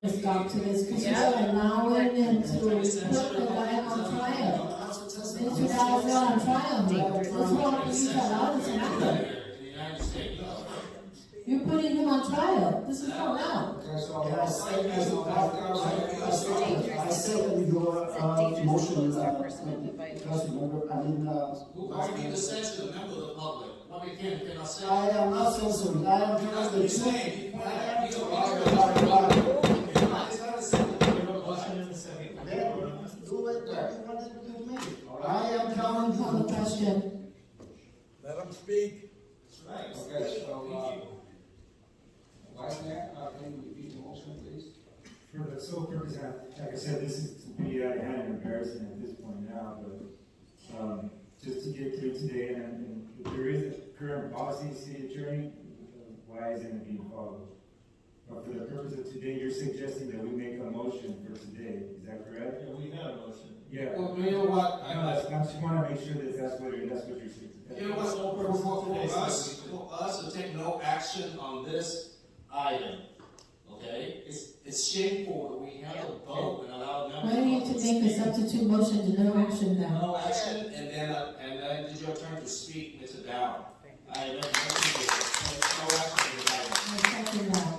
Stop to this because you're allowing them to put the guy on trial. Since you guys are on trial, what's wrong with you to allow this to happen? You're putting him on trial. This is not allowed. I said that we do a motion. Who are you to censor the member of the public? Can I say? I am not censoring. I am That's what you're saying. You point out you I am counting On the question. Let him speak. right. Okay, so, Vice Mayor, can you repeat the motion, please? For the sole purpose, like I said, this is to be kind of embarrassing at this point now, but just to get through today, and if there is a current policy, city attorney, why isn't it being followed? But for the purpose of today, you're suggesting that we make a motion for today, is that correct? Yeah, we had a motion. Yeah. Well, you know what? I just want to make sure that that's what you're saying. You know what, for us to take no action on this item, okay? It's shameful that we have a vote and allow them. Why do you have to make a substitute motion to no action now? No action, and then it's your turn to speak, Mr. Dow. I no action to the item. I second that.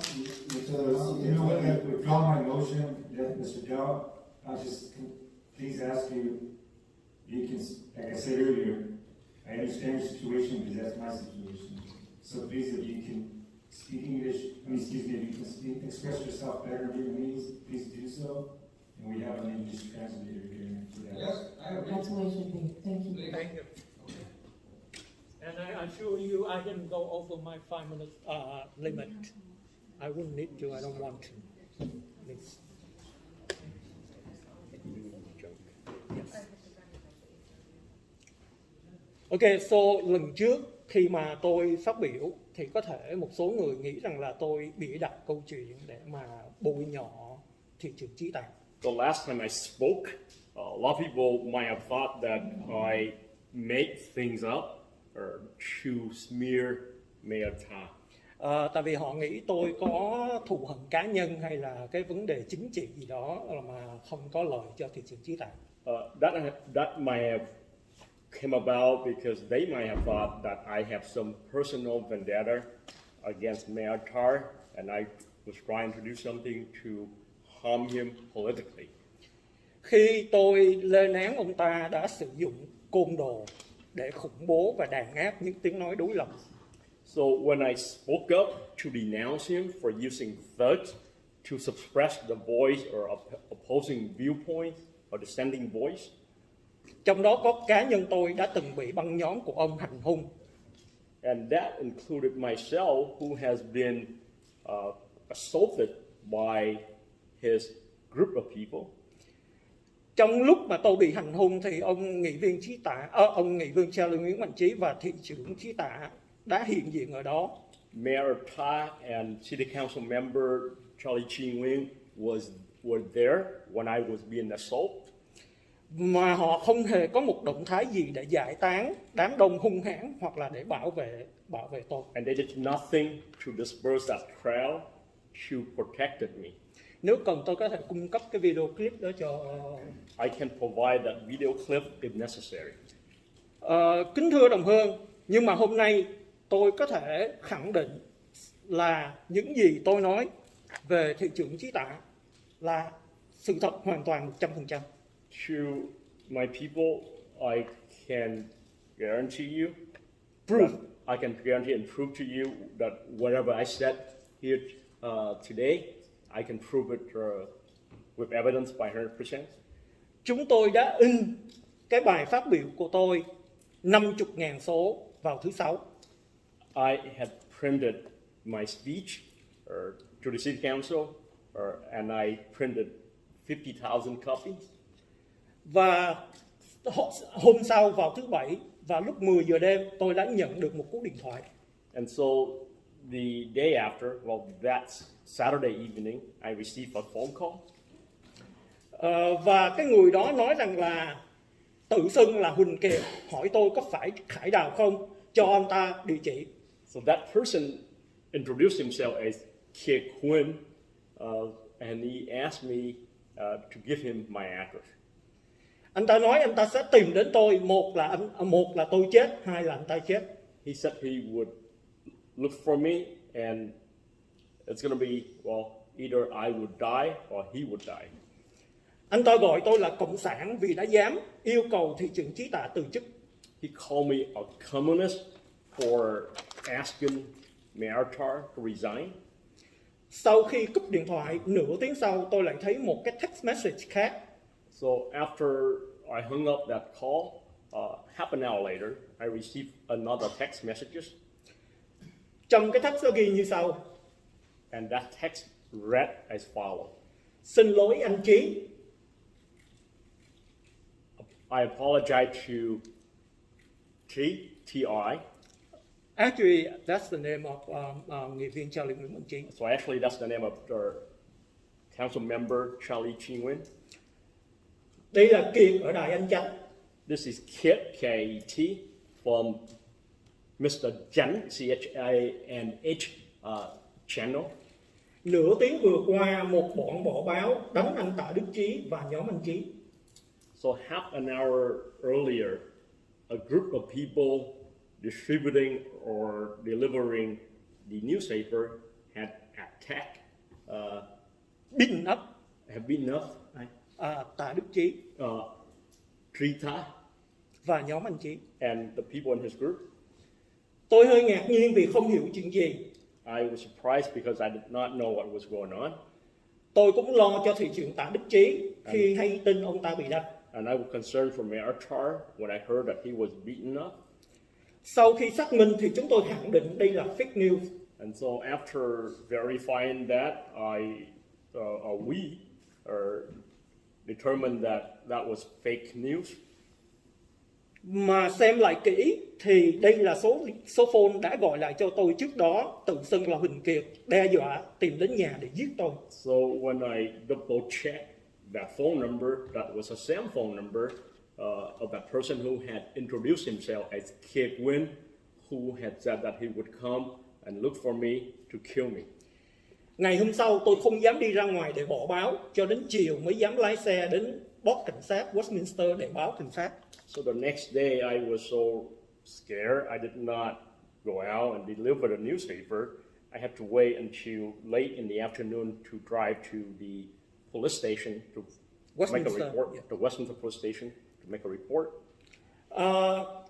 You know what, I withdraw my motion, Mr. Dow. I'll just please ask you, you can, like I said earlier, I understand your situation because that's my situation. So please, if you can speak English, if you can express yourself better in Vietnamese, please do so. And we have an English translator here for that. Yes, I agree. That's the way it should be. Thank you. Thank you. And I assure you, I didn't go over my 5 minute limit. I wouldn't need to. I don't want to. Please. Yes. Ok, so lần trước khi mà tôi phát biểu thì có thể một số người nghĩ rằng là tôi bịa đặt câu chuyện để mà bôi nhọ thị trường trí tài. The last time I spoke, a lot of people might have thought that I made things up or to smear Mayor Ta. Tại vì họ nghĩ tôi có thù hận cá nhân hay là cái vấn đề chính trị gì đó mà không có lợi cho thị trường trí tài. That might have came about because they might have thought that I have some personal vendetta against Mayor Tar, and I was trying to do something to harm him politically. Khi tôi lên án ông ta đã sử dụng côn đồ để khủng bố và đàn áp những tiếng nói đối lập. So when I spoke up to denounce him for using thugs to suppress the voice or opposing viewpoint or dissenting voice, trong đó có cá nhân tôi đã từng bị băng nhóm của ông hành hung. And that included myself, who has been assaulted by his group of people. Trong lúc mà tôi bị hành hung thì ông nghị viên ông nghị viên Charlie Nguyễn Mạnh Trí và thị trưởng Trí Tạ đã hiện diện ở đó. Mayor Ta and City Council member Charlie Chi Nguyen were there when I was being assaulted. Mà họ không hề có một động thái gì để giải tán đám đông hung hãn hoặc là để bảo vệ tôi. And they did nothing to disperse that crowd to protect me. Nếu cần tôi có thể cung cấp cái video clip đó cho. I can provide that video clip if necessary. Kính thưa đồng hương, nhưng mà hôm nay tôi có thể khẳng định là những gì tôi nói về thị trưởng Trí Tạ là sự thật hoàn toàn 100%. To my people, I can guarantee you, I can guarantee and prove to you that whatever I said here today, I can prove it with evidence by 100%. Chúng tôi đã in cái bài phát biểu của tôi 50.000 số vào thứ Sáu. I had printed my speech to the city council, and I printed 50,000 copies. Và hôm sau vào thứ Bảy và lúc 10 giờ đêm tôi đã nhận được một cú điện thoại. And so the day after, that Saturday evening, I received a phone call. Và cái người đó nói rằng là tự xưng là Huỳnh Kiệt, hỏi tôi có phải Khải Đào không, cho ông ta địa chỉ. So that person introduced himself as Kiệt Huynh, and he asked me to give him my address. Anh ta nói anh ta sẽ tìm đến tôi, một là tôi chết, hai là anh ta chết. He said he would look for me, and it's going to be, well, either I would die or he would die. Anh ta gọi tôi là cộng sản vì đã dám yêu cầu thị trưởng Chí Tạ từ chức. He called me a communist for asking Mayor Tar to resign. Sau khi cúp điện thoại, nửa tiếng sau tôi lại thấy một cái text message khác. So after I hung up that call, half an hour later, I received another text messages, Trong cái text đó ghi như sau: and that text read as follows. Xin lỗi anh Chí, I apologize to TI. actually that's the name of nghị viên Charlie Nguyễn Minh Chí. So actually, that's the name of the council member, Charlie Ching-Win. Đây là Kiệt ở Đài Anh Chánh. This is Kit, K-E-T, from Mr. Jan, C-H-A-N-H channel. Nửa tiếng vừa qua, một bọn bỏ báo đánh anh Tạ Đức Chí và nhóm anh Chí. So half an hour earlier, a group of people distributing or delivering the newspaper had attacked, Beaten up have beaten up Tạ Đức Chí Trita và nhóm anh Chí. and the people in his group. Tôi hơi ngạc nhiên vì không hiểu chuyện gì. I was surprised because I did not know what was going on. Tôi cũng lo cho thị trưởng Tạ Đức Chí khi hay tin ông ta bị đánh. And I was concerned for Mayor Tar when I heard that he was beaten up. Sau khi xác minh thì chúng tôi khẳng định đây là fake news. And so after verifying that, we determined that was fake news. Mà xem lại kỹ thì đây là số phone đã gọi lại cho tôi trước đó, tự xưng là Huỳnh Kiệt, đe dọa tìm đến nhà để giết tôi. So when I double checked that phone number, that was a SAM phone number of that person who had introduced himself as Kiệt Win, who had said that he would come and look for me to kill me. Ngày hôm sau tôi không dám đi ra ngoài để bỏ báo, cho đến chiều mới dám lái xe đến boss cảnh sát Westminster để báo cảnh sát. So the next day I was so scared I did not go out and deliver the newspaper. I had to wait until late in the afternoon to drive to the police station to make a report, the Westminster police station to make a report.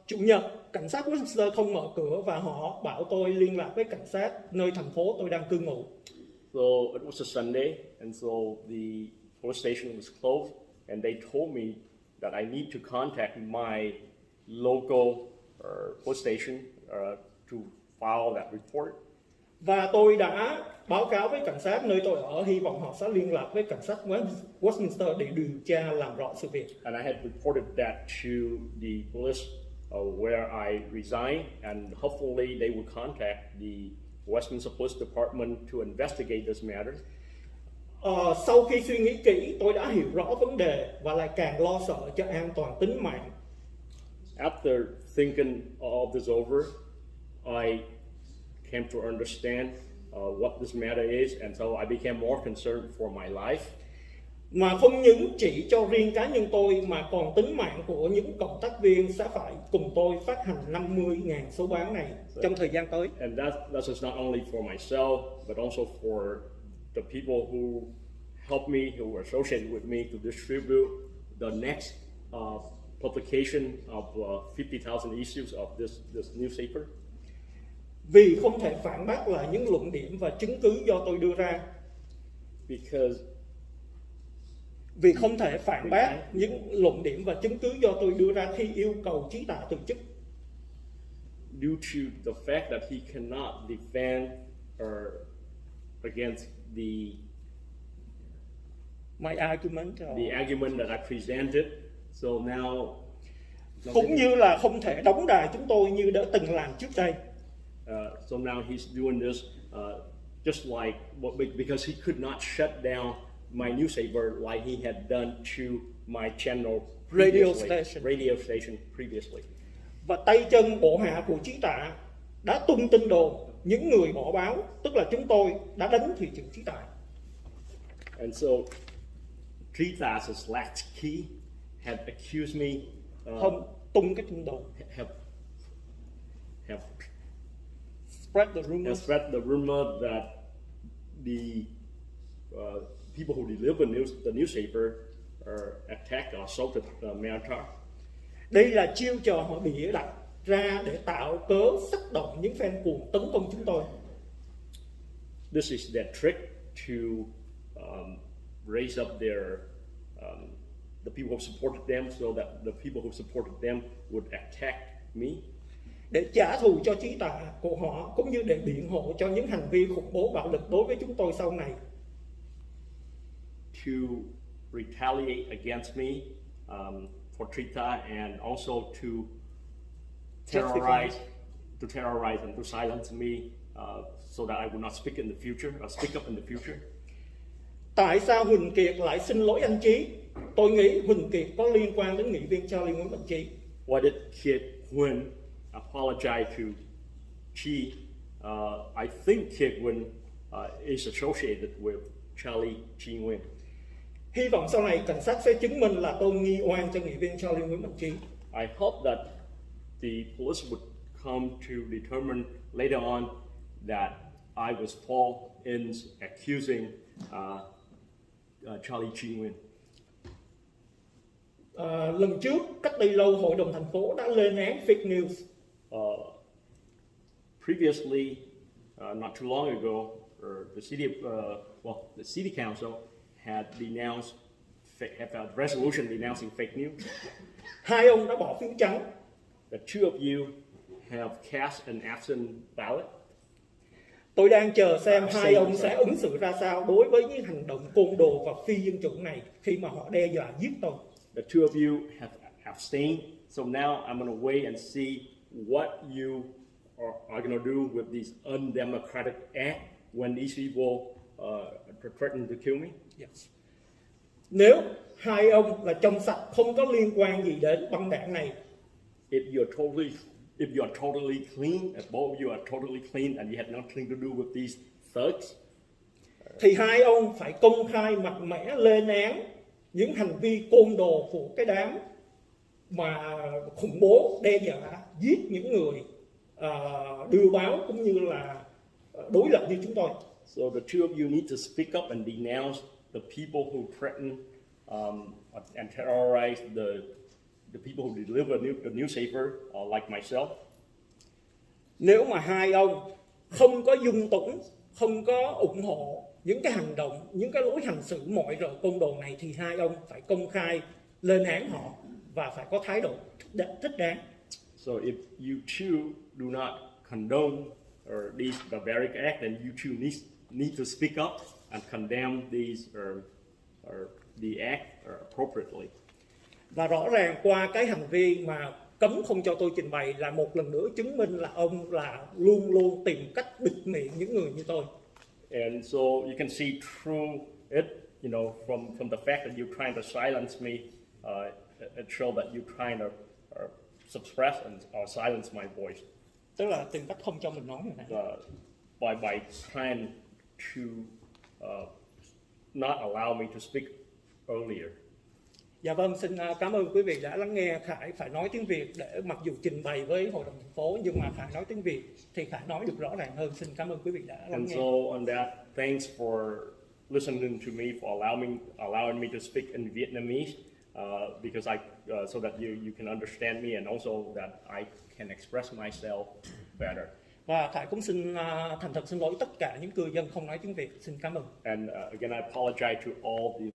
Chủ nhật, cảnh sát Westminster không mở cửa và họ bảo tôi liên lạc với cảnh sát nơi thành phố tôi đang cư ngụ. So it was a Sunday, and so the police station was closed, and they told me that I need to contact my local police station to file that report. Và tôi đã báo cáo với cảnh sát nơi tôi ở, hy vọng họ sẽ liên lạc với cảnh sát Westminster để điều tra làm rõ sự việc. And I had reported that to the police where I resigned, and hopefully they would contact the Westminster Police Department to investigate this matter. Sau khi suy nghĩ kỹ, tôi đã hiểu rõ vấn đề và lại càng lo sợ cho an toàn tính mạng. After thinking all of this over, I came to understand what this matter is, and so I became more concerned for my life. Mà không những chỉ cho riêng cá nhân tôi mà còn tính mạng của những cộng tác viên sẽ phải cùng tôi phát hành 50.000 số báo này trong thời gian tới. And that is not only for myself, but also for the people who helped me, who were associated with me to distribute the next publication of 50,000 issues of this newspaper. Vì không thể phản bác lại những luận điểm và chứng cứ do tôi đưa ra. Vì không thể phản bác những luận điểm và chứng cứ do tôi đưa ra khi yêu cầu Chí Tạ từ chức. Due to the fact that he cannot defend against My argument. The argument that I presented, so now. Cũng như là không thể đóng đài chúng tôi như đã từng làm trước đây. So now he's doing this just like because he could not shut down my newspaper like he had done to my channel radio station previously. Và tay chân bộ hạ của Chí Tạ đã tung tin đồn những người bỏ báo, tức là chúng tôi, đã đánh thị trưởng Chí Tạ. And so Trita's latchkey had accused me, Không tung cái tin đồn, have spread the rumors. spread the rumor that the people who deliver the newspaper attacked or assaulted Myanmar. Đây là chiêu trò họ bịa đặt ra để tạo cớ kích động những fan cuồng tấn công chúng tôi. This is their trick to raise up the people who supported them, so that the people who supported them would attack me. Để trả thù cho trí tà của họ, cũng như để biện hộ cho những hành vi khủng bố bạo lực đối với chúng tôi sau này. To retaliate against me for Trita, and also to terrorize and to silence me, so that I would not speak in the future or speak up in the future. Tại sao Huỳnh Kiệt lại xin lỗi anh Chí? Tôi nghĩ Huỳnh Kiệt có liên quan đến nghị viên Charlie Nguyễn Mạnh Chí. Why did Kiệt Nguyen apologize to Chi? I think Kiệt Nguyen is associated with Charlie Chi Nguyen. Hy vọng sau này cảnh sát sẽ chứng minh là tôi nghi oan cho nghị viên Charlie Nguyễn Mạnh Chí. I hope that the police would come to determine later on that I was fault in accusing Charlie Chi Nguyen. Lần trước, cách đây lâu, Hội đồng thành phố đã lên án fake news. Previously, not too long ago, the city council had denounced, have a resolution denouncing fake news. Hai ông đã bỏ phiếu trắng. The two of you have cast an absent ballot. Tôi đang chờ xem hai ông sẽ ứng xử ra sao đối với những hành động côn đồ và phi dân chủ này khi mà họ đe dọa giết tôi. The two of you have abstained, so now I'm going to wait and see what you are going to do with these undemocratic acts when these people threaten to kill me. Yes. Nếu hai ông là trong sạch, không có liên quan gì đến băng đảng này, If you are totally clean, if both of you are totally clean and you had nothing to do with these thugs, thì hai ông phải công khai mạnh mẽ lên án những hành vi côn đồ của cái đám mà khủng bố, đe dọa giết những người đưa báo cũng như là đối lập như chúng tôi. so the two of you need to speak up and denounce the people who threaten and terrorize the people who deliver the newspaper, like myself. Nếu mà hai ông không có dung túng, không có ủng hộ những cái hành động, những cái lối hành xử mọi rợ côn đồ này, thì hai ông phải công khai lên án họ và phải có thái độ thích đáng. So if you two do not condone these barbaric acts, then you two need to speak up and condemn these the act appropriately. Và rõ ràng qua cái hành vi mà cấm không cho tôi trình bày là một lần nữa chứng minh là ông là luôn luôn tìm cách bịt miệng những người như tôi. And so you can see through it, from the fact that you're trying to silence me, it shows that you're trying to suppress or silence my voice. Tức là tìm cách không cho mình nói này. By trying to not allow me to speak earlier. Dạ vâng, xin cảm ơn quý vị đã lắng nghe. Khải phải nói tiếng Việt để mặc dù trình bày với Hội đồng thành phố, nhưng mà Khải nói tiếng Việt thì Khải nói được rõ ràng hơn. Xin cảm ơn quý vị đã lắng And nghe. so on that, thanks for listening to me, for allowing me to speak in Vietnamese, because so that you can understand me, and also that I can express myself better. Và Khải cũng xin thành thật xin lỗi tất cả những cư dân không nói tiếng Việt. Xin cảm ơn. And again, I apologize to all the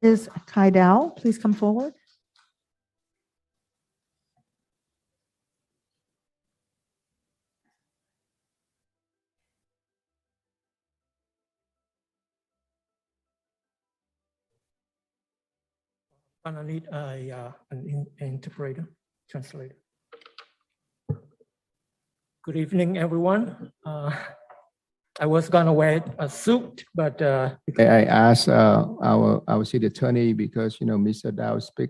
Is Kai Dao, please come forward. And I need an interpreter, translator. Good evening, everyone. I was gonna wear a suit, but I asked our city attorney, because Mr. Dao speak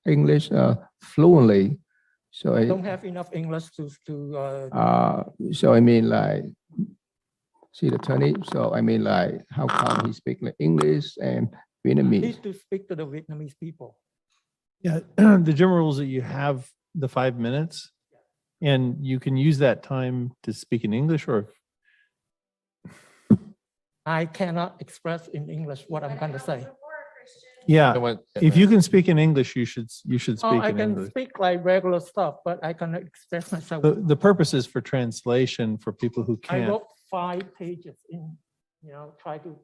English fluently, So I don't have enough English to so I mean like, see the attorney, so I mean like, how come he speak like English and Vietnamese? need to speak to the Vietnamese people. Yeah, the general rules that you have the 5 minutes, and you can use that time to speak in English or. I cannot express in English what I'm going to say. Yeah, if you can speak in English, you should Oh, speak I in can English. speak like regular stuff, but I cannot express myself. The purpose is for translation for people who I can't. wrote 5 pages in, try to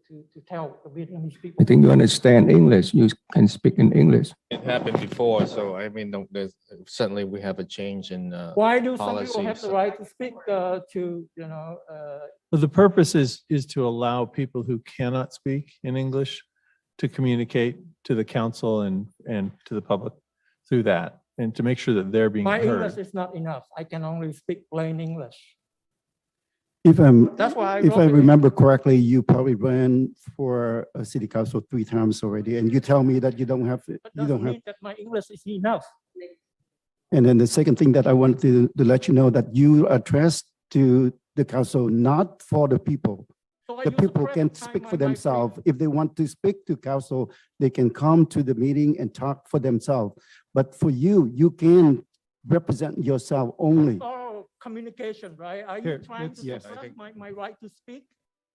tell the Vietnamese people. I think you understand English, you can speak in English. It happened before, so I mean, there's certainly we have a change in Why do some people have policies. the right to speak Well, the purpose is to allow people who cannot speak in English to communicate to the council and to the public through that, and to make sure that they're being my English heard. is not enough. I can only speak plain English. That's why If I wrote it. remember correctly, you probably ran for a city council 3 times already, and you tell me that you don't have, That you doesn't don't have. mean that my English is enough. And then the second thing that I wanted to let you know that you addressed to the council, not for the people. So I The use the people press can to time speak my for mic free. themselves. If they want to speak to council, they can come to the meeting and talk for themselves. But for you, you can represent yourself only. Oh, communication, right? Are you Here, trying to yes. suppress my right to speak?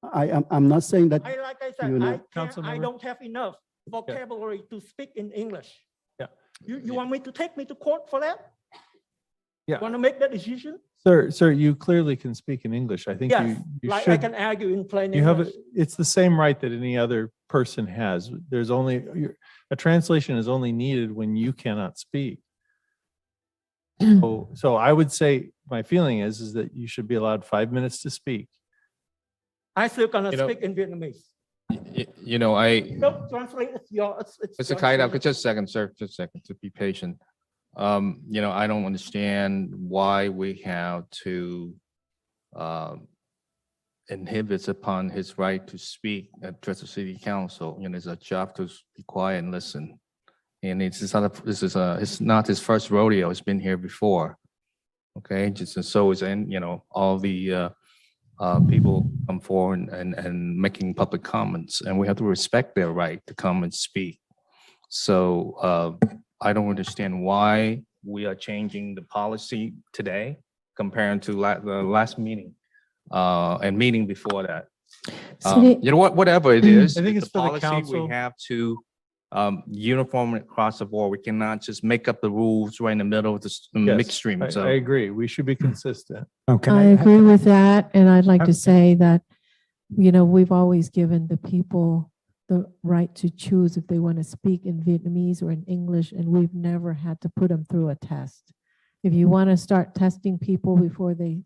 I'm not saying that. Like I You said, know, I Councilmember? don't have enough vocabulary to speak in English. Yeah. You want me to take me to court for that? Yeah. Want to make that decision? Sir, you clearly can speak in English. I think Yes, you like I should. can argue in plain You have, English. it's the same right that any other person has. There's only, a translation is only needed when you cannot speak. So I would say, my feeling is that you should be allowed 5 minutes to speak. I still gonna You know- speak in Vietnamese. You know, No, translate, it's Mr. your Kaidao, decision. just a second, sir, just a second, to be patient. You know, I don't understand why we have to inhibits upon his right to speak, address the city council. You know, it's a job to be quiet and listen. And it's not his first rodeo. It's been here before. Okay, just so is, and you know, all the people come forward and making public comments, and we have to respect their right to come and speak. So I don't understand why we are changing the policy today comparing to the last meeting and meeting before that. You know what, whatever it is, I think it's it's the for the policy, council. we have to uniform it across the board. We cannot just make up the rules right in the middle of the Yes, mixed stream. I So agree. We should be consistent. I agree with that, and I'd like to say that, we've always given the people the right to choose if they want to speak in Vietnamese or in English, and we've never had to put them through a test. If you want to start testing people before they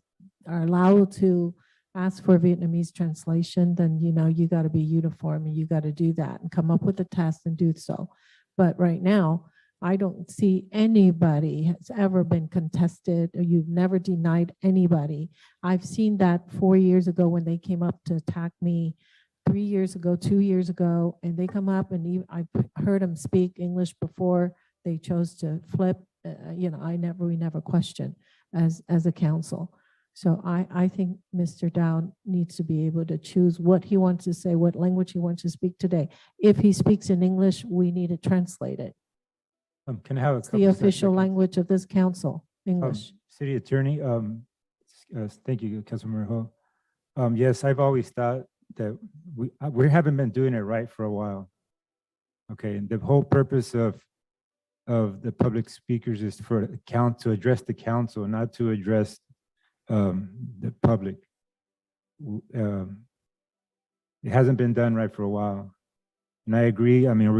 are allowed to ask for Vietnamese translation, then, you got to be uniform and you got to do that and come up with a test and do so. But right now, I don't see anybody has ever been contested, or you've never denied anybody. I've seen that 4 years ago when they came up to attack me, 3 years ago, 2 years ago, and they come up and I've heard them speak English before they chose to flip. We never question as a council. So I think Mr. Dow needs to be able to choose what he wants to say, what language he wants to speak today. If he speaks in English, we need to translate it. Can I have a It's the official language of this council, English. City Attorney, thank you, Councilmember Ho. Yes, I've always thought that we haven't been doing it right for a while. Okay, and the whole purpose of the public speakers is for to address the council, not to address the public. It hasn't been done right for a while. And I agree. I mean,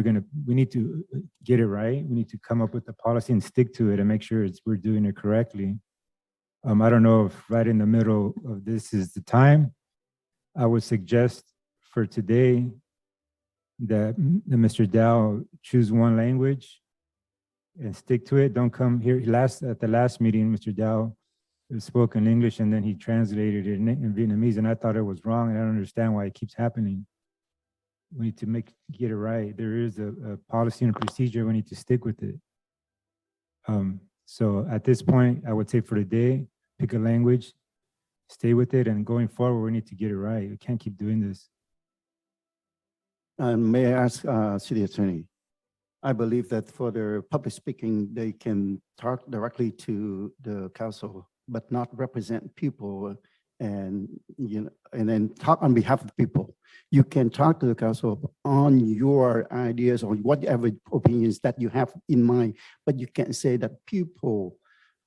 we need to get it right. We need to come up with the policy and stick to it and make sure we're doing it correctly. I don't know if right in the middle of this is the time. I would suggest for today that Mr. Dow choose one language and stick to it. Don't come here. At the last meeting, Mr. Dow spoke in English and then he translated it in Vietnamese, and I thought it was wrong, and I don't understand why it keeps happening. We need to get it right. There is a policy and a procedure. We need to stick with it. So at this point, I would say for the day, pick a language, stay with it, and going forward, we need to get it right. We can't keep doing this. May I ask, City Attorney? I believe that for the public speaking, they can talk directly to the council, but not represent people and, and then talk on behalf of the people. You can talk to the council on your ideas or whatever opinions that you have in mind, but you can't say that people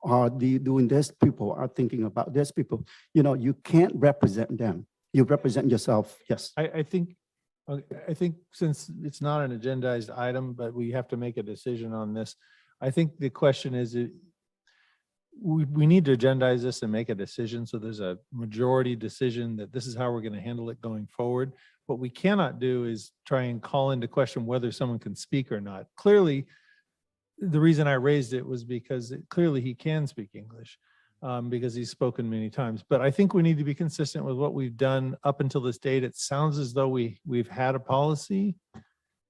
are doing this, people are thinking about this, people, you can't represent them. You represent yourself, yes. I think since it's not an agendized item, but we have to make a decision on this, I think the question is, we need to agendize this and make a decision. So there's a majority decision that this is how we're going to handle it going forward. What we cannot do is try and call into question whether someone can speak or not. Clearly, the reason I raised it was because clearly he can speak English. Because he's spoken many times. But I think we need to be consistent with what we've done up until this date. It sounds as though we've had a policy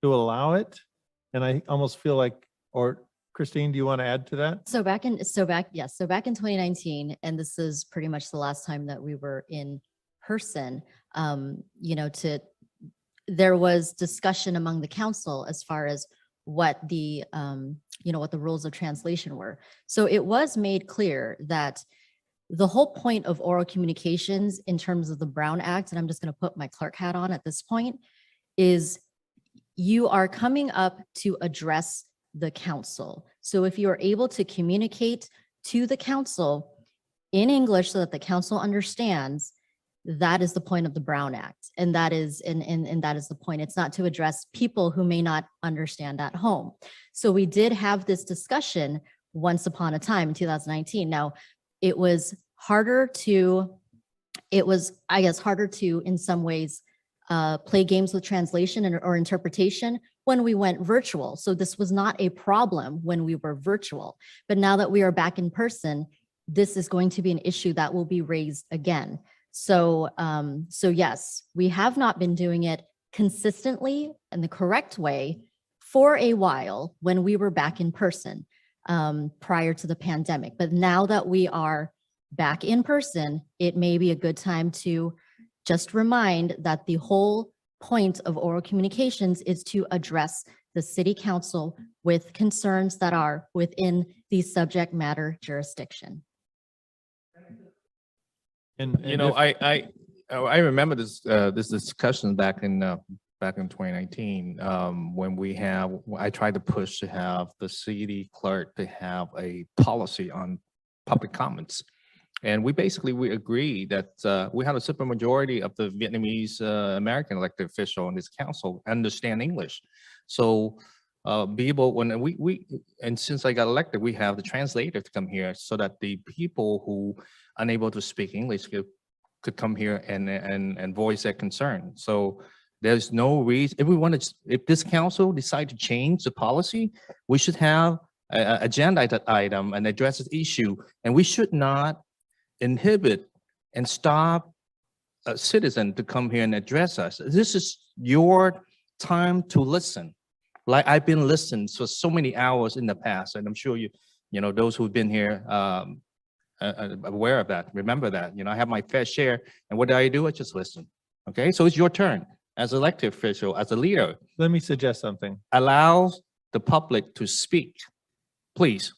to allow it. And I almost feel like, or Christine, do you want to add to that? So back in 2019, and this is pretty much the last time that we were in person, there was discussion among the council as far as what the what the rules of translation were. So it was made clear that the whole point of oral communications in terms of the Brown Act, and I'm just going to put my clerk hat on at this point, is you are coming up to address the council. So if you are able to communicate to the council in English so that the council understands, that is the point of the Brown Act. And that is and that is the point. It's not to address people who may not understand at home. So we did have this discussion once upon a time in 2019. Now, it was harder to, in some ways, play games with translation or interpretation when we went virtual. So this was not a problem when we were virtual. But now that we are back in person, this is going to be an issue that will be raised again. So yes, we have not been doing it consistently in the correct way for a while when we were back in person prior to the pandemic. But now that we are back in person, it may be a good time to just remind that the whole point of oral communications is to address the city council with concerns that are within the subject matter jurisdiction. And I remember this discussion back in 2019 when I tried to push to have the city clerk to have a policy on public comments, and we agreed that we had a super majority of the Vietnamese American elected official in this council understand English, so be able and since I got elected, we have the translator to come here so that the people who unable to speak English could come here and voice their concern. So there's no reason, if this council decide to change the policy, we should have an agenda item and address this issue, and we should not inhibit and stop a citizen to come here and address us. This is your time to listen. Like I've been listening for so many hours in the past, and I'm sure those who've been here aware of that, remember that. I have my fair share, and what do? I just listen. Okay, so it's your turn as elected official, as a leader. Let me suggest something. Allow the public to speak, please.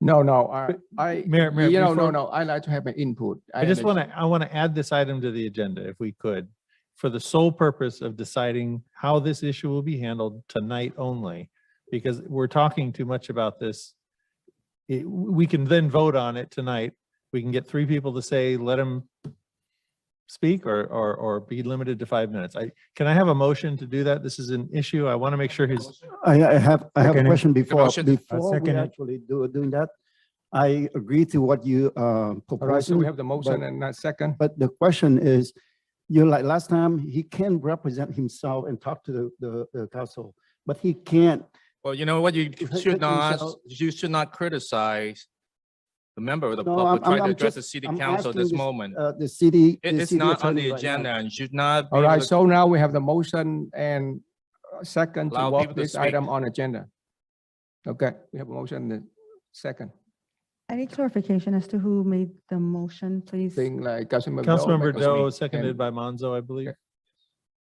No, Mayor, no. I like to have an input. I want to add this item to the agenda, if we could, for the sole purpose of deciding how this issue will be handled tonight only, because we're talking too much about this. We can then vote on it tonight. We can get 3 people to say, let him speak or be limited to 5 minutes. Can I have a motion to do that? This is an issue. I want to make sure I have a question before we it. actually doing that. I agree to what you proposed. All right, so we have the motion and a second. But the question is, like last time, he can represent himself and talk to the council, but he can't. Well, you know what? You should not criticize the member of the public trying to address the city council at this moment. The city. It's not on the agenda and should not. All right, so now we have the motion and second to Allow walk people to this speak. item on agenda. Okay, we have a motion and a Second. Any clarification as to who made the motion, please? Thing like Councilmember Councilmember that was me. Doe, seconded And- by Monzo, I believe.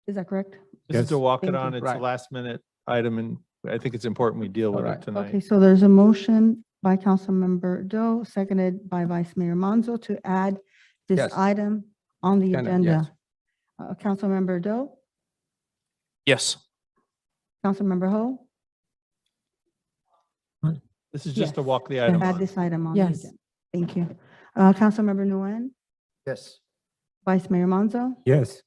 Is that correct? This is to Yes. walk it Thank on. you. It's a Right. last minute item and I think it's important we deal with All it right. tonight. Okay, so there's a motion by Councilmember Doe, seconded by Vice Mayor Manzo to add this Yes. item on the Agenda, yes. agenda. Councilmember Doe, Yes. Councilmember Ho, This is just to Yes. walk the item add on. this item on the Yes. agenda. Thank you. Councilmember Nguyen, Yes. Vice Mayor Manzo, Yes.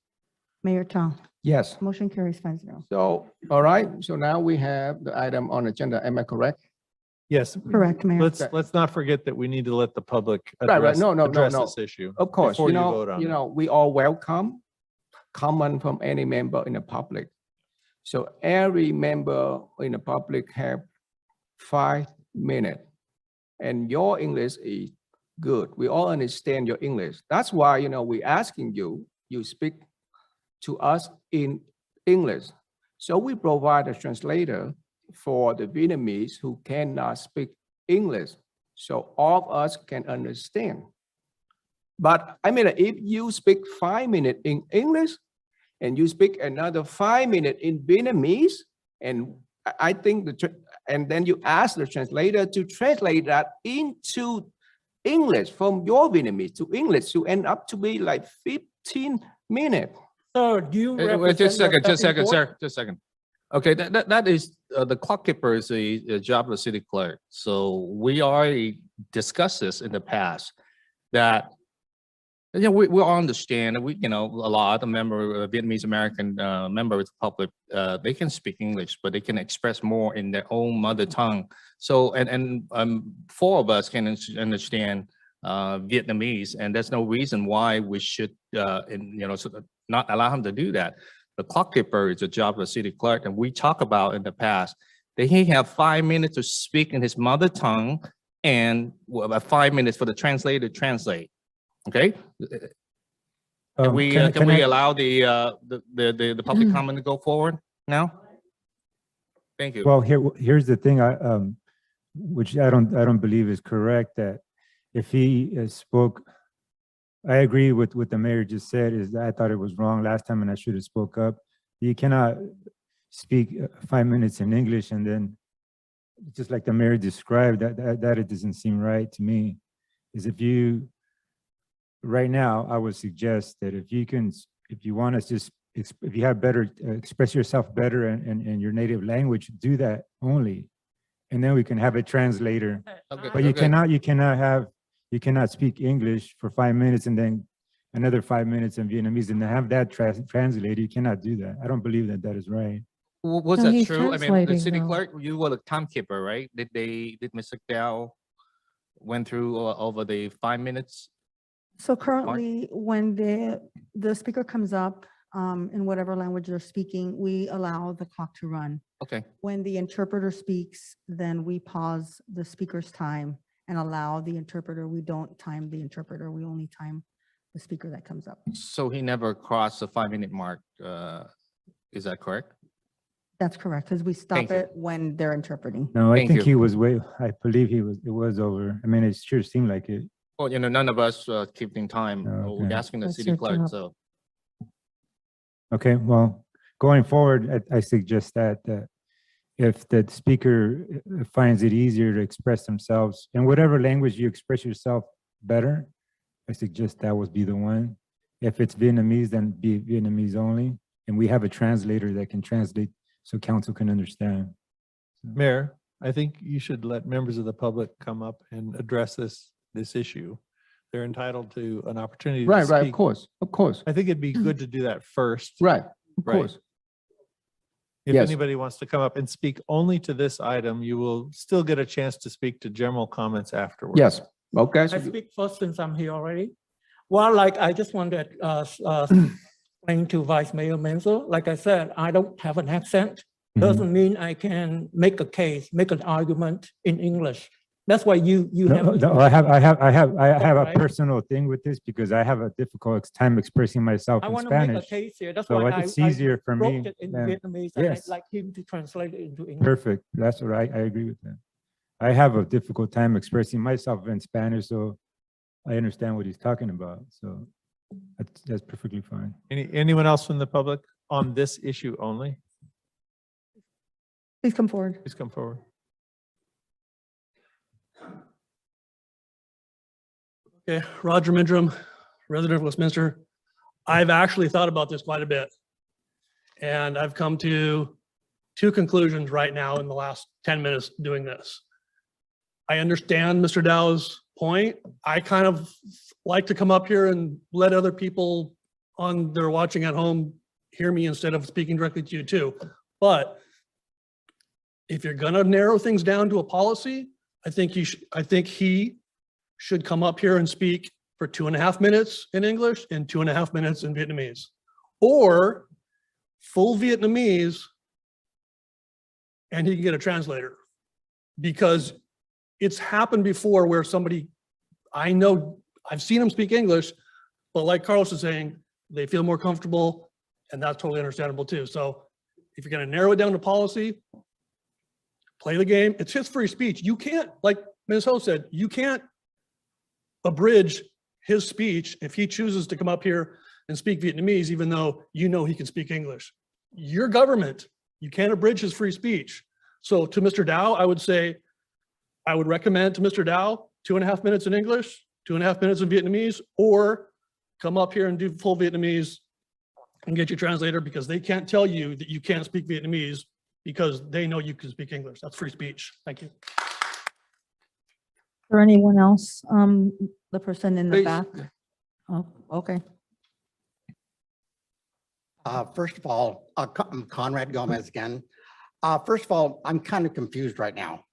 Mayor Tong. Yes. Motion carries 5-0. So, all right, so now we have the item on agenda. Am I correct? Yes. Correct, Mayor. Let's not forget that we need to let the public Right, address, no, address no. this issue. Of course, before you vote on it. we all welcome comment from any member in the public. So every member in the public have 5 minutes. And your English is good. We all understand your English. That's why, we asking you, you speak to us in English. So we provide a translator for the Vietnamese who cannot speak English. So all of us can understand. But I mean, if you speak 5 minutes in English and you speak another 5 minutes in Vietnamese, and I think and then you ask the translator to translate that into English from your Vietnamese to English, to end up to be like 15 minutes. Sir, do you Wait, represent just a second, yourself just a in second, court? sir, just a second. Okay, that is, the clock keeper is a job of the city clerk. So we already discussed this in the past, that, we all understand, that a lot of Vietnamese American members of the public, they can speak English, but they can express more in their own mother tongue. So, and 4 of us can understand Vietnamese, and there's no reason why we should, not allow him to do that. The clock keeper is a job of the city clerk, and we talked about in the past that he have 5 minutes to speak in his mother tongue and about 5 minutes for the translator to translate. Okay? Can we allow the public comment to go forward now? Thank you. Well, here's the thing, which I don't believe is correct, that if he spoke, I agree with what the mayor just said, is that I thought it was wrong last time and I should have spoke up. You cannot speak 5 minutes in English and then, just like the mayor described, that it doesn't seem right to me. Is right now, I would suggest that if you want to just, if you have better, express yourself better in your native language, do that only. And then we can have a translator. Okay, But you okay. you cannot speak English for 5 minutes and then another 5 minutes in Vietnamese and then have that translated. You cannot do that. I don't believe that that is right. Was No, that he's true? I mean, the translating city now. clerk, you were the timekeeper, right? Did Mr. Dow went through over the 5 minutes? So currently, when the speaker comes up, in whatever language they're speaking, we allow the clock to run. Okay, When the interpreter speaks, then we pause the speaker's time and allow the interpreter. We don't time the interpreter. We only time the speaker that comes up. so he never crossed the 5-minute mark. Is that correct? That's correct, because we stop Thank you. it when they're interpreting. No, I Thank think you. I believe it was over. I mean, it sure seemed like it. Well, none of us keeping time. Oh, We're okay. asking the That's city your clerk, job. so. Okay, well, going forward, I suggest that if the speaker finds it easier to express themselves in whatever language you express yourself better, I suggest that would be the one. If it's Vietnamese, then be Vietnamese only. And we have a translator that can translate so council can understand. Mayor, I think you should let members of the public come up and address this issue. They're entitled to an opportunity to Right, speak. of course. I think it'd be good to do that first. Right, of Right. course. If Yes. anybody wants to come up and speak only to this item, you will still get a chance to speak to general comments afterwards. Yes, okay. I speak first since I'm here already. Well, I just want to explain to Vice Mayor Menzel, like I said, I don't have an accent. Doesn't mean I can make a case, make an argument in English. That's why you have. No, I have a Right. personal thing with this because I have a difficult time expressing myself I in want to make a Spanish. case here. That's So why it's easier for me wrote it in than- Vietnamese, and I'd Yes. like him to translate it into English. Perfect. That's what I agree with that. I have a difficult time expressing myself in Spanish, so I understand what he's talking about. So that's perfectly fine. Anyone else from the public on this issue only? Please come forward. Please come forward. Okay, Roger Mindrum, resident of Westminster. I've actually thought about this quite a bit. And I've come to two conclusions right now in the last 10 minutes doing this. I understand Mr. Dow's point. I kind of like to come up here and let other people on that are watching at home hear me instead of speaking directly to you too. But if you're gonna narrow things down to a policy, I think he should come up here and speak for 2.5 minutes in English and 2.5 minutes in Vietnamese, or full Vietnamese, and he can get a translator. Because it's happened before where somebody, I know, I've seen them speak English, but like Carlos is saying, they feel more comfortable, and that's totally understandable too. So if you're gonna narrow it down to policy, play the game. It's his free speech. You can't, like Ms. Ho said, you can't abridge his speech if he chooses to come up here and speak Vietnamese, even though you know he can speak English. Your government, you can't abridge his free speech. So to Mr. Dow, I would say, I would recommend to Mr. Dow, 2.5 minutes in English, 2.5 minutes in Vietnamese, or come up here and do full Vietnamese and get your translator, because they can't tell you that you can't speak Vietnamese because they know you can speak English. That's free speech. Thank you. Or anyone else? The person in the Please. back? Oh, okay. First of all, I'm Conrad Gomez again. First of all, I'm kind of confused right now.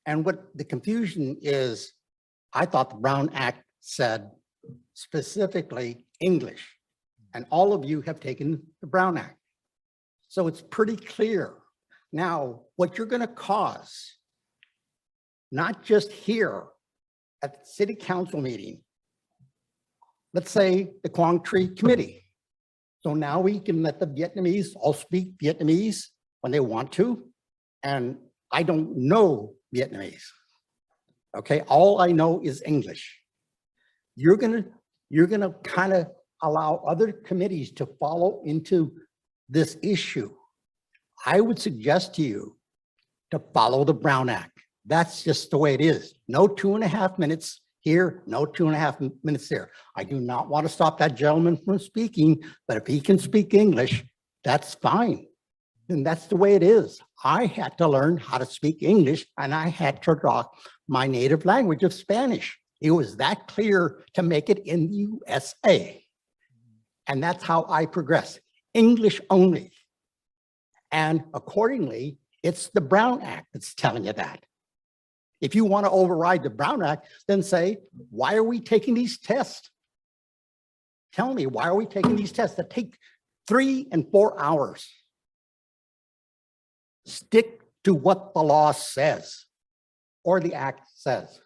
And what the confusion is, I thought the Brown Act said specifically English, and all of you have taken the Brown Act. So it's pretty clear. Now, what you're going to cause, not just here at the city council meeting, let's say the Quang Tri Committee. So now we can let the Vietnamese all speak Vietnamese when they want to. And I don't know Vietnamese. Okay, all I know is English. You're gonna kind of allow other committees to follow into this issue. I would suggest to you to follow the Brown Act. That's just the way it is. No 2.5 minutes here, no 2.5 minutes there. I do not want to stop that gentleman from speaking, but if he can speak English, that's fine. And that's the way it is. I had to learn how to speak English, and I had to drop my native language of Spanish. It was that clear to make it in the USA. And that's how I progressed. English only. And accordingly, it's the Brown Act that's telling you that. If you want to override the Brown Act, then say, why are we taking these tests? Tell me, why are we taking these tests that take 3 and 4 hours? Stick to what the law says or the act says.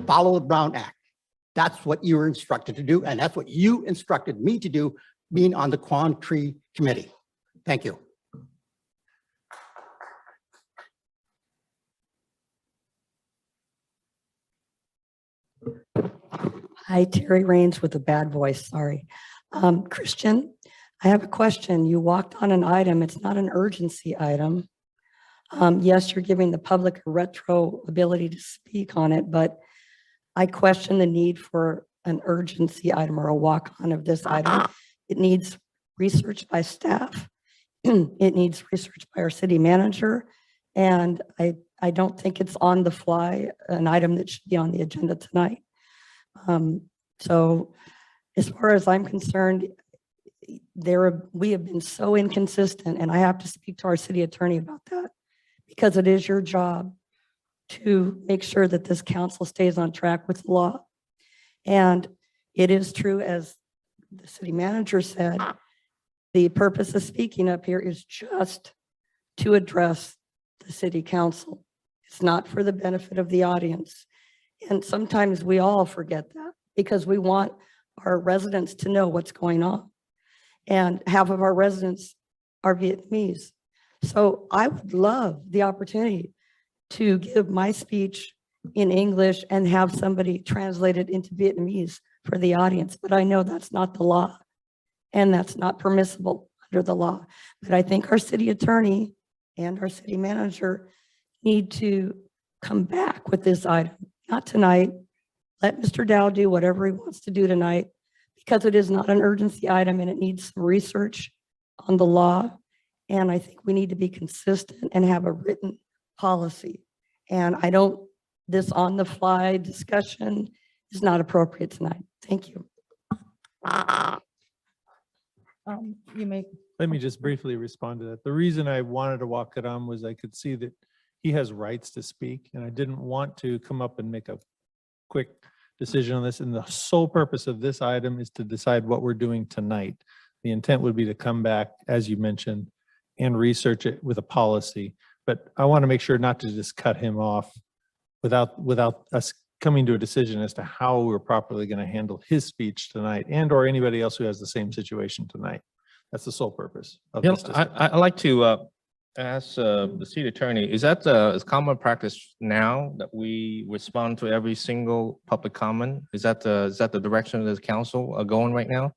Follow the Brown Act. That's what you were instructed to do, and that's what you instructed me to do, being on the Quang Tri Committee. Thank you. Hi, Terry Raines with a bad voice, sorry. Christian, I have a question. You walked on an item, it's not an urgency item. Yes, you're giving the public a retro ability to speak on it, but I question the need for an urgency item or a walk-on of this item. It needs research by staff. It needs research by our city manager. And I don't think it's on the fly, an item that should be on the agenda tonight. So as far as I'm concerned, we have been so inconsistent, and I have to speak to our city attorney about that, because it is your job to make sure that this council stays on track with the law. And it is true, as the city manager said, the purpose of speaking up here is just to address the city council. It's not for the benefit of the audience. And sometimes we all forget that because we want our residents to know what's going on. And half of our residents are Vietnamese. So I would love the opportunity to give my speech in English and have somebody translate it into Vietnamese for the audience, but I know that's not the law and that's not permissible under the law. But I think our city attorney and our city manager need to come back with this item, not tonight. Let Mr. Dow do whatever he wants to do tonight, because it is not an urgency item and it needs some research on the law. And I think we need to be consistent and have a written policy. And this on the fly discussion is not appropriate tonight. Thank you. You may. Let me just briefly respond to that. The reason I wanted to walk it on was I could see that he has rights to speak, and I didn't want to come up and make a quick decision on this. And the sole purpose of this item is to decide what we're doing tonight. The intent would be to come back, as you mentioned, and research it with a policy. But I want to make sure not to just cut him off without us coming to a decision as to how we're properly going to handle his speech tonight, and or anybody else who has the same situation tonight. That's the sole purpose of this discussion. I'd like to ask the city attorney, is that is common practice now that we respond to every single public comment? Is that the direction of the council are going right now?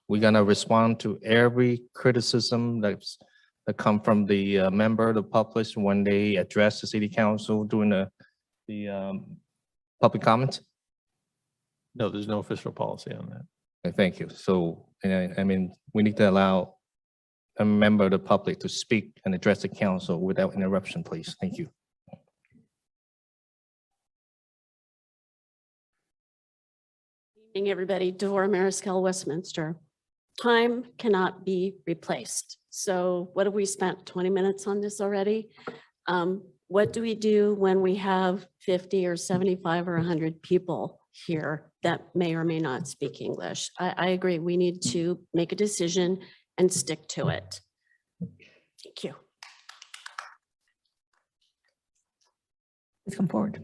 We're gonna respond to every criticism that come from the member of the public when they address the city council during the public comments? No, there's no official policy on that. Okay, thank you. So, I mean, we need to allow a member of the public to speak and address the council without interruption, please. Thank you. Evening, everybody. Devorah Mariscal, Westminster. Time cannot be replaced. So what have we spent 20 minutes on this already? What do we do when we have 50 or 75 or 100 people here that may or may not speak English? I agree. We need to make a decision and stick to it. Thank you. Please come forward.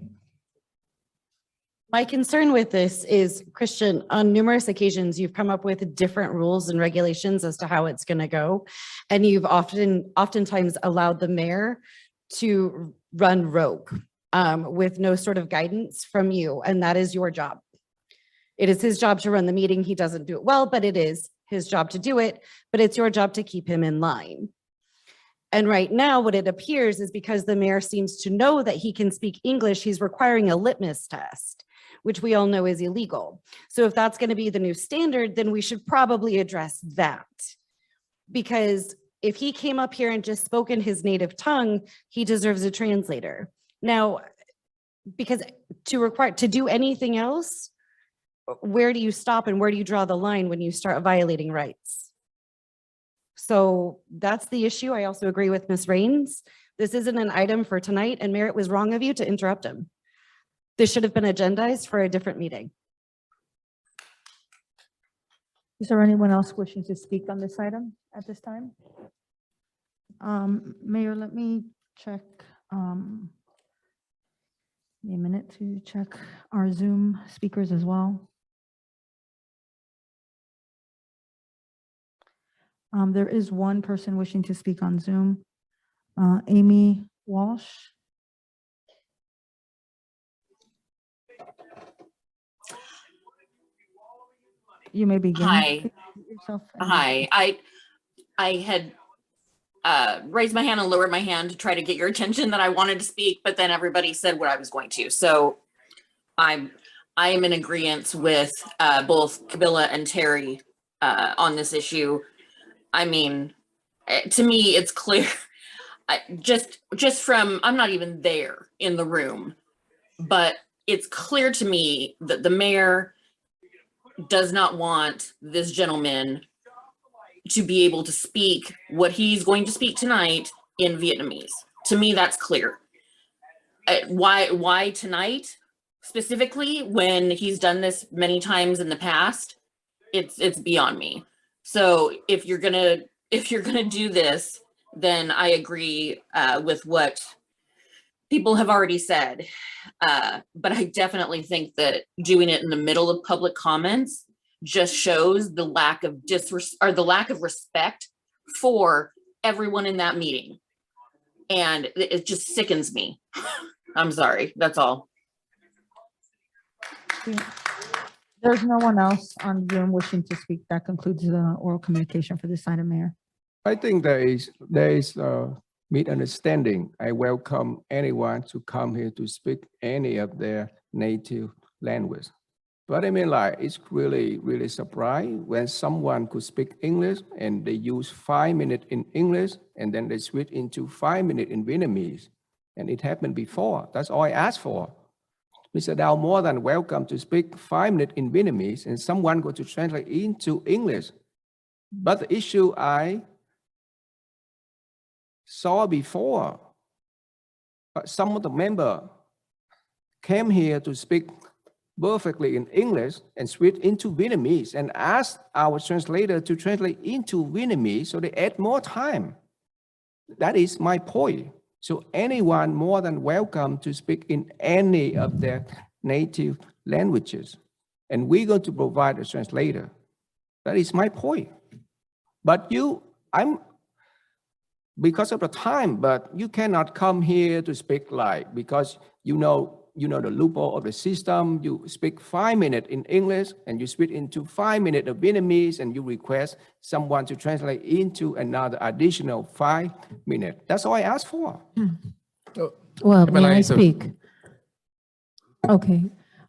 My concern with this is, Christian, on numerous occasions, you've come up with different rules and regulations as to how it's going to go. And you've oftentimes allowed the mayor to run rogue with no sort of guidance from you. And that is your job. It is his job to run the meeting. He doesn't do it well, but it is his job to do it. But it's your job to keep him in line. And right now, what it appears is because the mayor seems to know that he can speak English, he's requiring a litmus test, which we all know is illegal. So if that's going to be the new standard, then we should probably address that. Because if he came up here and just spoke in his native tongue, he deserves a translator. Now, because to do anything else, where do you stop and where do you draw the line when you start violating rights? So that's the issue. I also agree with Ms. Rains. This isn't an item for tonight, and Mayor, it was wrong of you to interrupt him. This should have been agendized for a different meeting. Is there anyone else wishing to speak on this item at this time? Mayor, let me check. Give me a minute to check our Zoom speakers as well. There is one person wishing to speak on Zoom, Amy Walsh. You may begin. Hi. Hi. I had raised my hand and lowered my hand to try to get your attention that I wanted to speak, but then everybody said what I was going to. So I am in agreement with both Kabila and Terry on this issue. I mean, to me, it's clear. Just from, I'm not even there in the room, but it's clear to me that the mayor does not want this gentleman to be able to speak what he's going to speak tonight in Vietnamese. To me, that's clear. Why tonight specifically when he's done this many times in the past? It's beyond me. So if you're gonna do this, then I agree with what people have already said. But I definitely think that doing it in the middle of public comments just shows the lack of respect for everyone in that meeting. And it just sickens me. I'm sorry. That's all. There's no one else on Zoom wishing to speak. That concludes the oral communication for this item, Mayor. I think there is a misunderstanding. I welcome anyone to come here to speak any of their native language. But I mean, like, it's really surprising when someone could speak English and they use 5 minutes in English and then they switch into 5 minutes in Vietnamese. And it happened before. That's all I asked for. Mr. Dow more than welcome to speak 5 minutes in Vietnamese and someone go to translate into English. But the issue I saw before, some of the members came here to speak perfectly in English and switch into Vietnamese and asked our translator to translate into Vietnamese, so they add more time. That is my point. So anyone more than welcome to speak in any of their native languages. And we're going to provide a translator. That is my point. But because of the time, but you cannot come here to speak like, because you know the loophole of the system. You speak 5 minutes in English and you switch into 5 minutes of Vietnamese and you request someone to translate into another additional 5 minutes. That's all I asked for. Well, may I speak? Okay,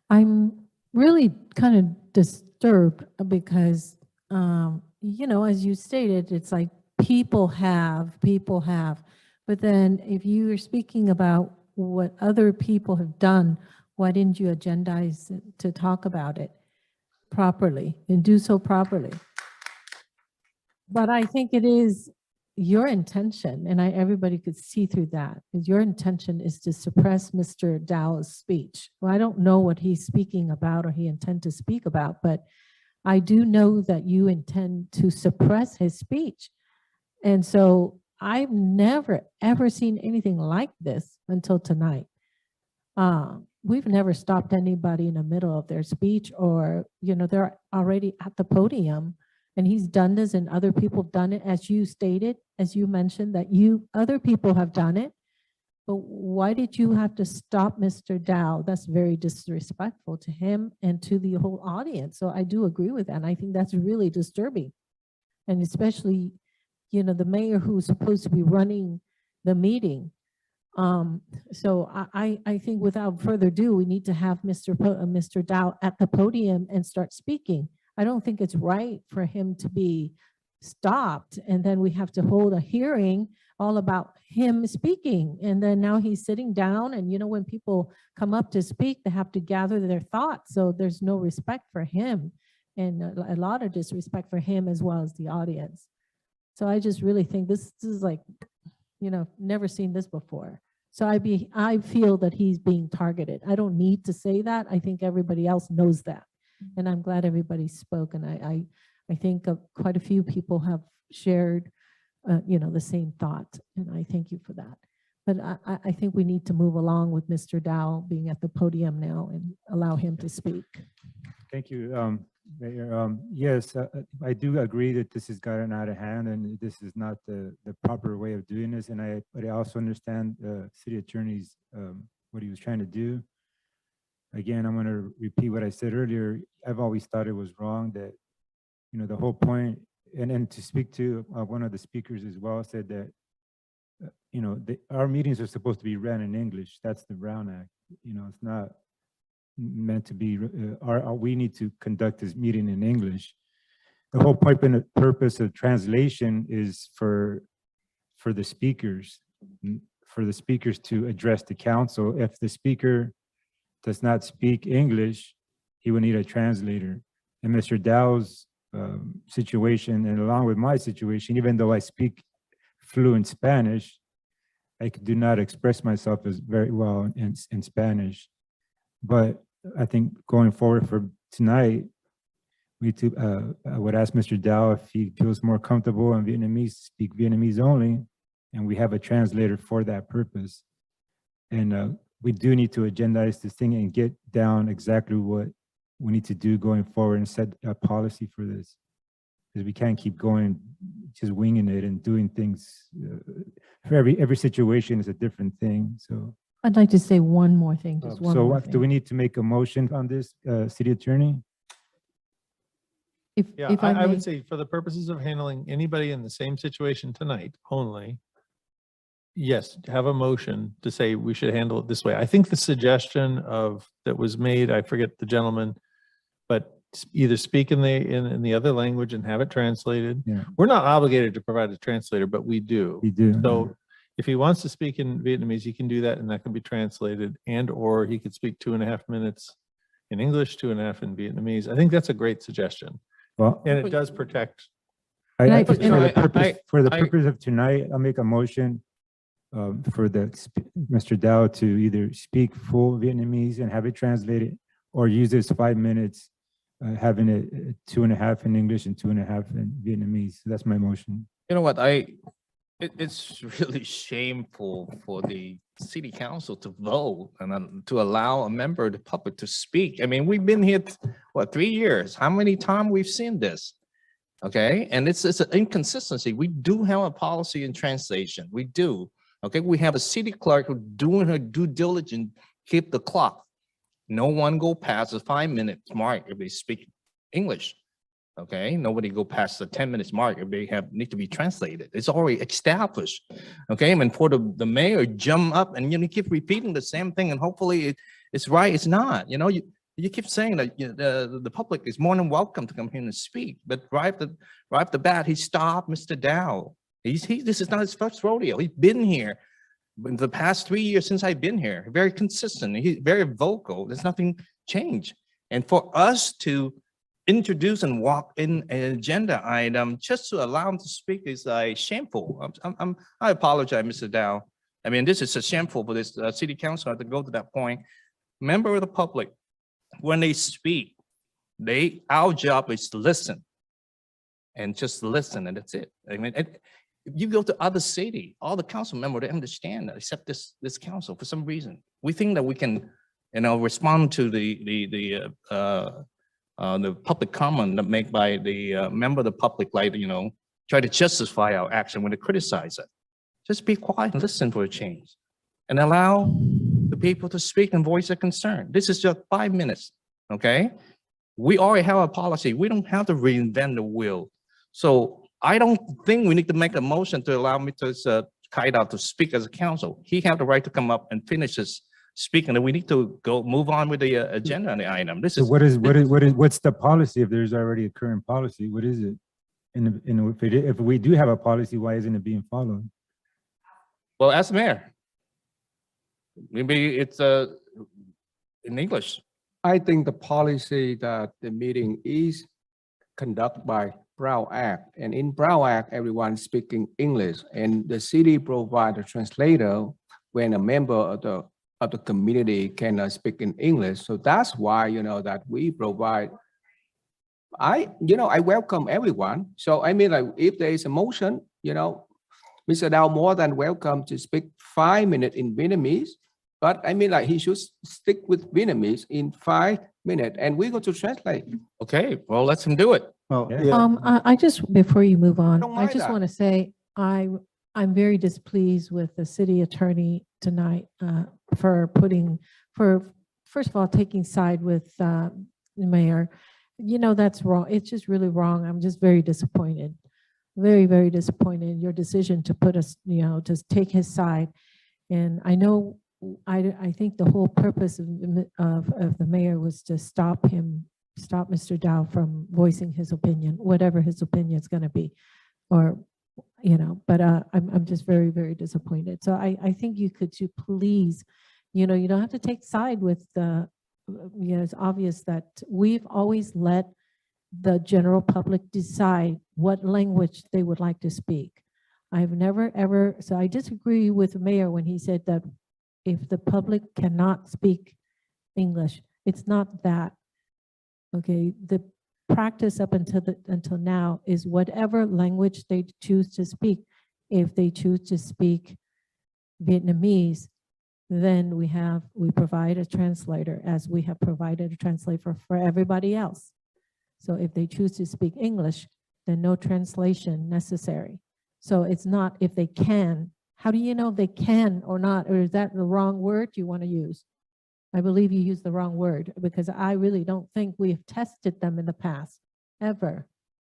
I'm really kind of disturbed because, you know, as you stated, it's like people have, but then if you are speaking about what other people have done, why didn't you agendize it to talk about it properly and do so properly? But I think it is your intention, and everybody could see through that, is your intention is to suppress Mr. Dow's speech. Well, I don't know what he's speaking about or he intend to speak about, but I do know that you intend to suppress his speech. And so I've never, ever seen anything like this until tonight. We've never stopped anybody in the middle of their speech, or, you know, they're already at the podium, and he's done this and other people have done it, as you stated, as you mentioned, that other people have done it. But why did you have to stop Mr. Dow? That's very disrespectful to him and to the whole audience. So I do agree with that. And I think that's really disturbing. And especially, you know, the mayor who's supposed to be running the meeting. So I think without further ado, we need to have Mr. Dow at the podium and start speaking. I don't think it's right for him to be stopped and then we have to hold a hearing all about him speaking. And then now he's sitting down, and you know, when people come up to speak, they have to gather their thoughts. So there's no respect for him, and a lot of disrespect for him as well as the audience. So I just really think this is like, you know, never seen this before. So I feel that he's being targeted. I don't need to say that. I think everybody else knows that. And I'm glad everybody spoke. And I think quite a few people have shared, you know, the same thought. And I thank you for that. But I think we need to move along with Mr. Dow being at the podium now and allow him to speak. Thank you, Mayor. Yes, I do agree that this has gotten out of hand and this is not the proper way of doing this. But I also understand the city attorney's, what he was trying to do. Again, I'm going to repeat what I said earlier. I've always thought it was wrong that, you know, the whole point, and to speak to one of the speakers as well, said that, you know, our meetings are supposed to be ran in English. That's the Brown Act. You know, it's not meant to be, we need to conduct this meeting in English. The whole point and the purpose of translation is for the speakers to address the council. If the speaker does not speak English, he will need a translator. And Mr. Dow's situation, and along with my situation, even though I speak fluent Spanish, I do not express myself as very well in Spanish. But I think going forward for tonight, I would ask Mr. Dow if he feels more comfortable in Vietnamese, speak Vietnamese only, and we have a translator for that purpose. And we do need to agendize this thing and get down exactly what we need to do going forward and set a policy for this. Because we can't keep going, just winging it and doing things. For every situation is a different thing. So I'd like to say one more thing, just one So more what, do thing. we need to make a motion on this, city attorney? Yeah, If I I may, would say for the purposes of handling anybody in the same situation tonight only, yes, have a motion to say we should handle it this way. I think the suggestion that was made, I forget the gentleman, but either speak in the other language and have it translated. Yeah. We're not obligated to provide a translator, but we do. We do. So if he wants to speak in Vietnamese, he can do that and that can be translated, and or he could speak 2.5 minutes in English, 2.5 in Vietnamese. I think that's a great suggestion. Well, And it does protect. I And I- think and for the I- purpose of tonight, I'll make a motion for Mr. Dow to either speak full Vietnamese and have it translated, or use this 5 minutes, having it 2.5 in English and 2.5 in Vietnamese. That's my motion. You know what, it's really shameful for the city council to vote and to allow a member of the public to speak. I mean, we've been here, what, 3 years? How many times we've seen this? Okay, and it's an inconsistency. We do have a policy in translation. We do. Okay, we have a city clerk who doing her due diligence, keep the clock. No one go past the 5 minute mark if they speak English. Okay, nobody go past the 10 minutes mark if they need to be translated. It's already established. Okay, and for the mayor jump up and keep repeating the same thing and hopefully it's right. It's not. You keep saying that the public is more than welcome to come here and speak, but right off the bat, he stopped Mr. Dow. This is not his first rodeo. He's been here in the past 3 years since I've been here. Very consistent. He's very vocal. There's nothing changed. And for us to introduce and walk in an agenda item just to allow him to speak is shameful. I apologize, Mr. Dow. I mean, this is a shameful for this city council to go to that point. Member of the public, when they speak, our job is to listen and just listen, and that's it. I mean, if you go to other city, all the council members, they understand that, except this council for some reason. We think that we can, respond to the public comment that made by the member of the public, like, try to justify our action when they criticize it. Just be quiet and listen for a change and allow the people to speak and voice their concern. This is just 5 minutes, okay? We already have a policy. We don't have to reinvent the wheel. So I don't think we need to make a motion to allow Mr. Kaida to speak as a council. He have the right to come up and finish his speaking, and we need to move on with the agenda on the item. So what's the policy if there's already a current policy? What is it? And if we do have a policy, why isn't it being followed? Well, ask the mayor. Maybe it's in English. I think the policy that the meeting is conducted by Brown Act, and in Brown Act, everyone speaking English, and the city provide a translator when a member of the community cannot speak in English. So that's why, that we provide. I welcome everyone. So I mean, like, if there is a motion, Mr. Dow more than welcome to speak 5 minutes in Vietnamese. But I mean, like, he should stick with Vietnamese in 5 minutes, and we go to translate. Okay, well, let him do it. Well, I just, before you move on, Don't I mind just that. want to say, I'm very displeased with the city attorney tonight for first of all, taking side with the mayor. That's wrong. It's just really wrong. I'm just very disappointed. Very, very disappointed in your decision to put us, to take his side. And I know, I think the whole purpose of the mayor was to stop Mr. Dow from voicing his opinion, whatever his opinion is going to be, or, but I'm just very, very disappointed. So I think you could please, you don't have to take side with it's obvious that we've always let the general public decide what language they would like to speak. I've never, ever, so I disagree with the mayor when he said that if the public cannot speak English, it's not that. Okay, the practice up until now is whatever language they choose to speak. If they choose to speak Vietnamese, then we provide a translator, as we have provided a translator for everybody else. So if they choose to speak English, then no translation necessary. So it's not if they can How do you know if they can or not? Or is that the wrong word you want to use? I believe you used the wrong word because I really don't think we have tested them in the past ever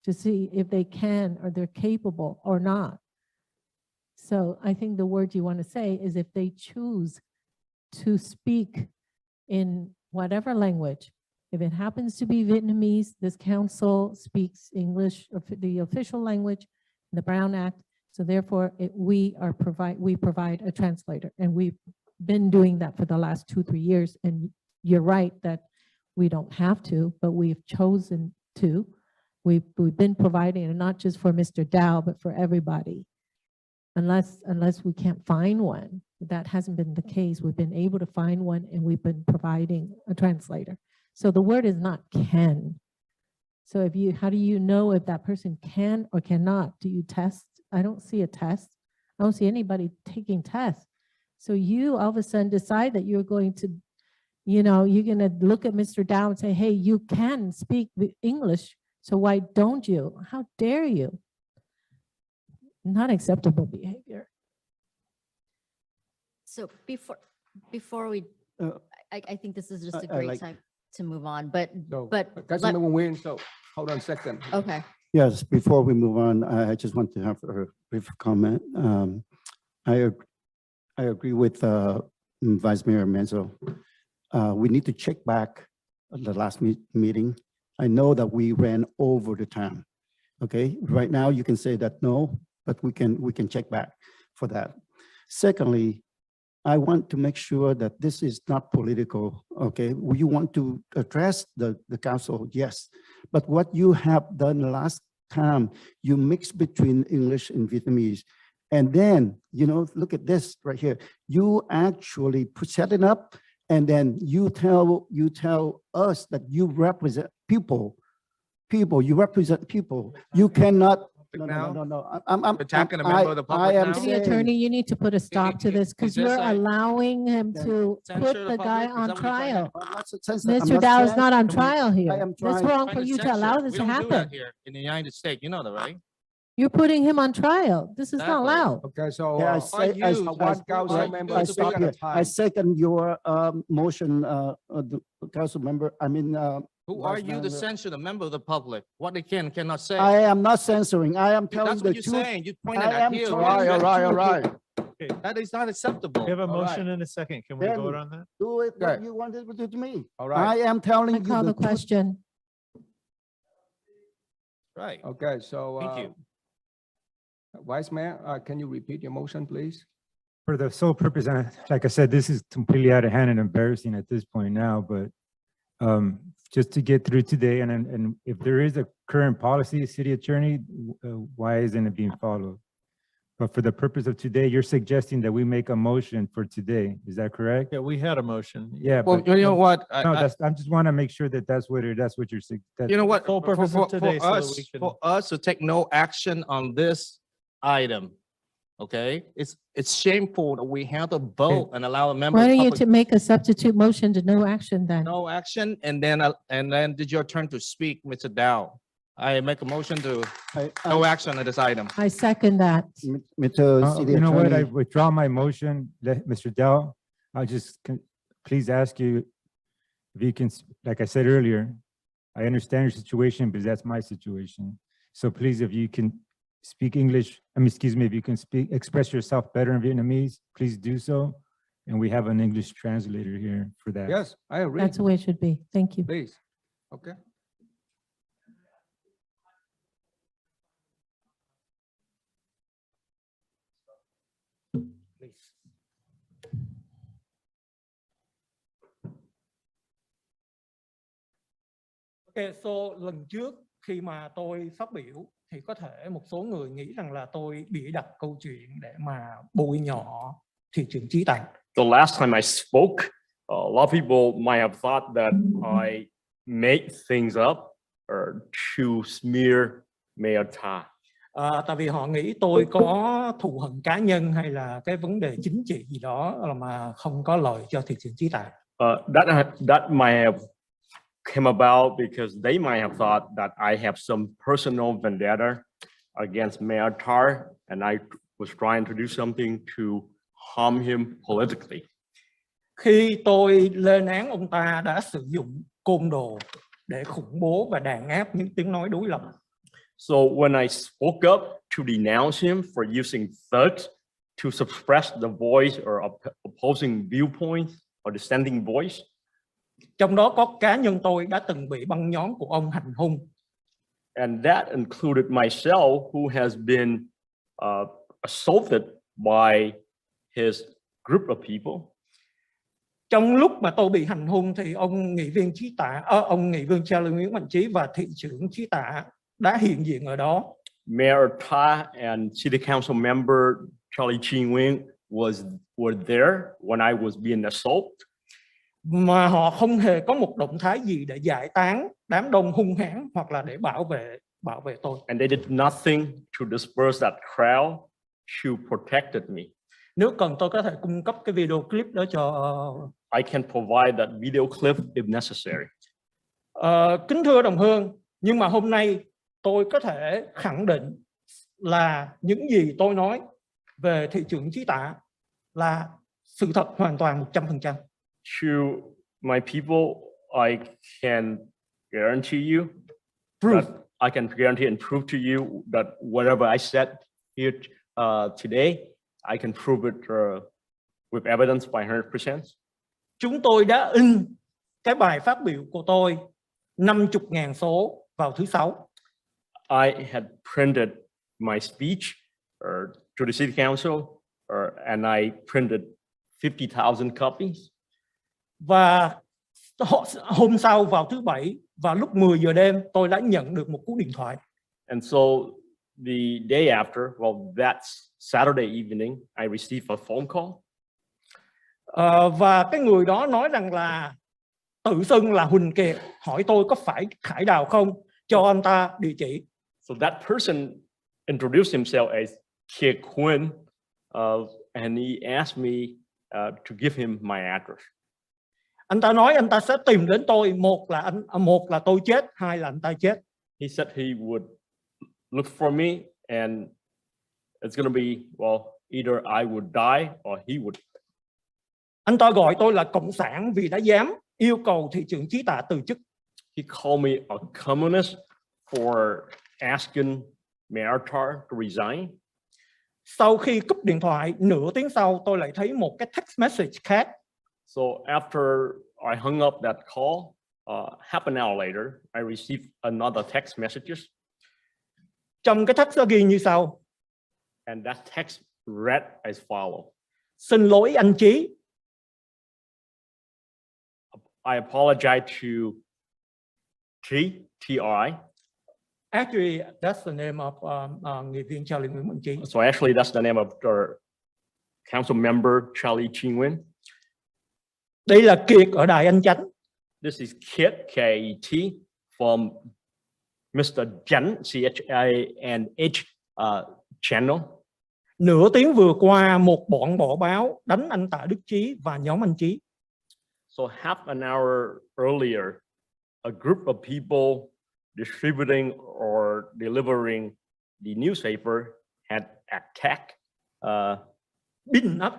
to see if they can or they're capable or not. So I think the word you want to say is if they choose to speak in whatever language. If it happens to be Vietnamese, this council speaks English, the official language, the Brown Act. So therefore, we provide a translator, and we've been doing that for the last 2-3 years. And you're right that we don't have to, but we've chosen to. We've been providing it not just for Mr. Dow, but for everybody. Unless we can't find one, that hasn't been the case. We've been able to find one, and we've been providing a translator. So the word is not can. So how do you know if that person can or cannot? Do you test? I don't see a test. I don't see anybody taking tests. So you all of a sudden decide that you're going to, you're going to look at Mr. Dow and say, hey, you can speak English, so why don't you? How dare you? Not acceptable behavior. So before we, I think this is just a I great like- time to move on, but Councilmember Nguyen, so hold on a second. okay. Yes, before we move on, I just want to have a brief comment. I agree with Vice Mayor Menzo. We need to check back at the last meeting. I know that we ran over the time. Okay, right now you can say that no, but we can check back for that. Secondly, I want to make sure that this is not political, okay? You want to address the council, yes. But what you have done last time, you mix between English and Vietnamese. And then, look at this right here. You actually set it up, and then you tell us that you represent people. You represent people. You cannot. No. I'm attacking a member of the public now? City attorney, you need to put a stop to this because Is this you're a- allowing him to Censure put the the guy public? Is on that what you're trying trial. I'm Mr. Dow is not on censoring. trial I here. am That's trying- wrong Trying for to you to censure. allow We this to don't do happen. that here in the United States. You know that, right? You're putting him on trial. This is not Exactly. allowed. Okay, so Yeah, one council member I speak stop at a here. I time. second your motion, the council member. Who are Vice you to Mayor. censure the member of the public? What they can and cannot say? I am not censoring. I am telling That's the what you're truth. saying. You pointed I at am here. trying- All right. That is not acceptable. We have a All right. motion and a second. Can we Then vote on that? Do it what Okay. you wanted to do to me. All right. I am telling I you call the truth. question. Right. Okay, so Thank you. Vice Mayor, can you repeat your motion, please? For the sole purpose, and like I said, this is completely out of hand and embarrassing at this point now, but just to get through today, and if there is a current policy, city attorney, why isn't it being followed? But for the purpose of today, you're suggesting that we make a motion for today. Is that correct? Yeah, we had a motion. Yeah. Well, but- you know what? No, I just want to make sure that that's what you're saying. You know what? Sole purpose of today, so that we can- For us to take no action on this item, okay? It's shameful that we have to vote and allow a member. Why of don't you public- to make a substitute motion to no action then? No action, and then did your turn to speak, Mr. Dow. I make a motion to no action on this item. I second that. Mr. City You know what? I Attorney, withdraw my motion, Mr. Dell. I just please ask you if you can, like I said earlier, I understand your situation, but that's my situation. So please, if you can speak English, excuse me, if you can express yourself better in Vietnamese, please do so. And we have an English translator here for that. Yes, I agree. That's the way it should be. Thank you. Please. Okay. Ok, so lần trước khi mà tôi phát biểu thì có thể một số người nghĩ rằng là tôi bịa đặt câu chuyện để mà bôi nhọ thị trường trí tạch. The last time I spoke, a lot of people might have thought that I made things up or to smear Mayor Ta. Tại vì họ nghĩ tôi có thù hận cá nhân hay là cái vấn đề chính trị gì đó mà không có lợi cho thị trường trí tạch. That might have came about because they might have thought that I have some personal vendetta against Mayor Tar, and I was trying to do something to harm him politically. Khi tôi lên án ông ta đã sử dụng côn đồ để khủng bố và đàn áp những tiếng nói đối lập. So when I spoke up to denounce him for using thugs to suppress the voice or opposing viewpoints or dissenting voice, trong đó có cá nhân tôi đã từng bị băng nhóm của ông hành hung. And that included myself, who has been assaulted by his group of people. Trong lúc mà tôi bị hành hung thì ông nghị viên Chí Tạ, ông nghị viên Charlie Nguyễn Mạnh Trí và thị trưởng Chí Tạ đã hiện diện ở đó. Mayor Ta and City Council member Charlie Chi-Nguyen were there when I was being assaulted. Mà họ không hề có một động thái gì để giải tán đám đông hung hãn hoặc là để bảo vệ tôi. And they did nothing to disperse that crowd to protect me. Nếu cần tôi có thể cung cấp cái video clip đó cho. I can provide that video clip if necessary. Kính thưa đồng hương, nhưng mà hôm nay tôi có thể khẳng định là những gì tôi nói về thị trưởng Chí Tạ là sự thật hoàn toàn 100%. To my people, I can guarantee you that I can guarantee and prove to you that whatever I said here today, I can prove it with evidence by 100%. Chúng tôi đã in cái bài phát biểu của tôi 50.000 số vào thứ Sáu. I had printed my speech to the City Council and I printed 50,000 copies. Và hôm sau vào thứ Bảy vào lúc 10 giờ đêm tôi đã nhận được một cú điện thoại. And so the day after, well, that's Saturday evening, I received a phone call. Và cái người đó nói rằng là tự xưng là Huỳnh Kiệt, hỏi tôi có phải Khải Đào không, cho anh ta địa chỉ. So that person introduced himself as Kiệt Huynh, and he asked me to give him my address. Anh ta nói anh ta sẽ tìm đến tôi, một là tôi chết, hai là anh ta chết. He said he would look for me and it's going to be, well, either I would die or he would. Anh ta gọi tôi là cộng sản vì đã dám yêu cầu thị trưởng Chí Tạ từ chức. He called me a communist for asking Mayor Tar to resign. Sau khi cúp điện thoại, nửa tiếng sau tôi lại thấy một cái text message khác. So after I hung up that call, half an hour later, I received another text messages. Trong cái text đó ghi như sau. And that text read as follows. Xin lỗi anh Chí. I apologize to T.R.I. Actually, that's the name of nghị viên Charlie Nguyễn Mạnh Trí. So actually, that's the name of the council member Charlie Chi-Nguyen. Đây là Kiệt ở Đài Anh Chánh. This is Kiệt, K-E-T, from Mr. Chánh, C-H-A-N-H channel. Nửa tiếng vừa qua, một bọn bỏ báo đánh anh Tạ Đức Chí và nhóm anh Chí. So half an hour earlier, a group of people distributing or delivering the newspaper had attacked, beaten up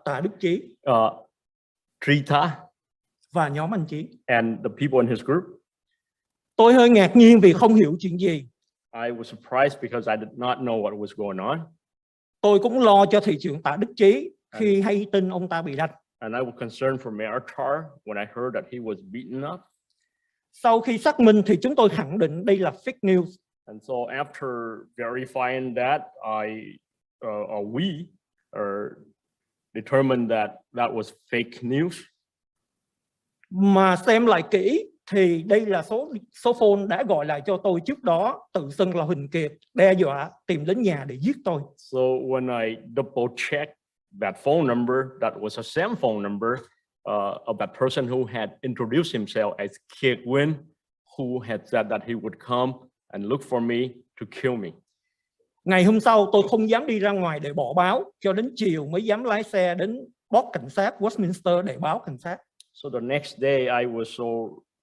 Tạ Đức Chí, Trita, và nhóm anh Chí. and the people in his group. Tôi hơi ngạc nhiên vì không hiểu chuyện gì. I was surprised because I did not know what was going on. Tôi cũng lo cho thị trưởng Tạ Đức Chí khi hay tin ông ta bị đánh. And I was concerned for Mayor Tar when I heard that he was beaten up. Sau khi xác minh thì chúng tôi khẳng định đây là fake news. And so after verifying that, we determined that was fake news. Mà xem lại kỹ thì đây là số phone đã gọi lại cho tôi trước đó, tự xưng là Huỳnh Kiệt, đe dọa tìm đến nhà để giết tôi. So when I double checked that phone number, that was a same phone number of that person who had introduced himself as Kiệt Huynh, who had said that he would come and look for me to kill me. Ngày hôm sau tôi không dám đi ra ngoài để bỏ báo, cho đến chiều mới dám lái xe đến box cảnh sát Westminster để báo cảnh sát. So the next day I was so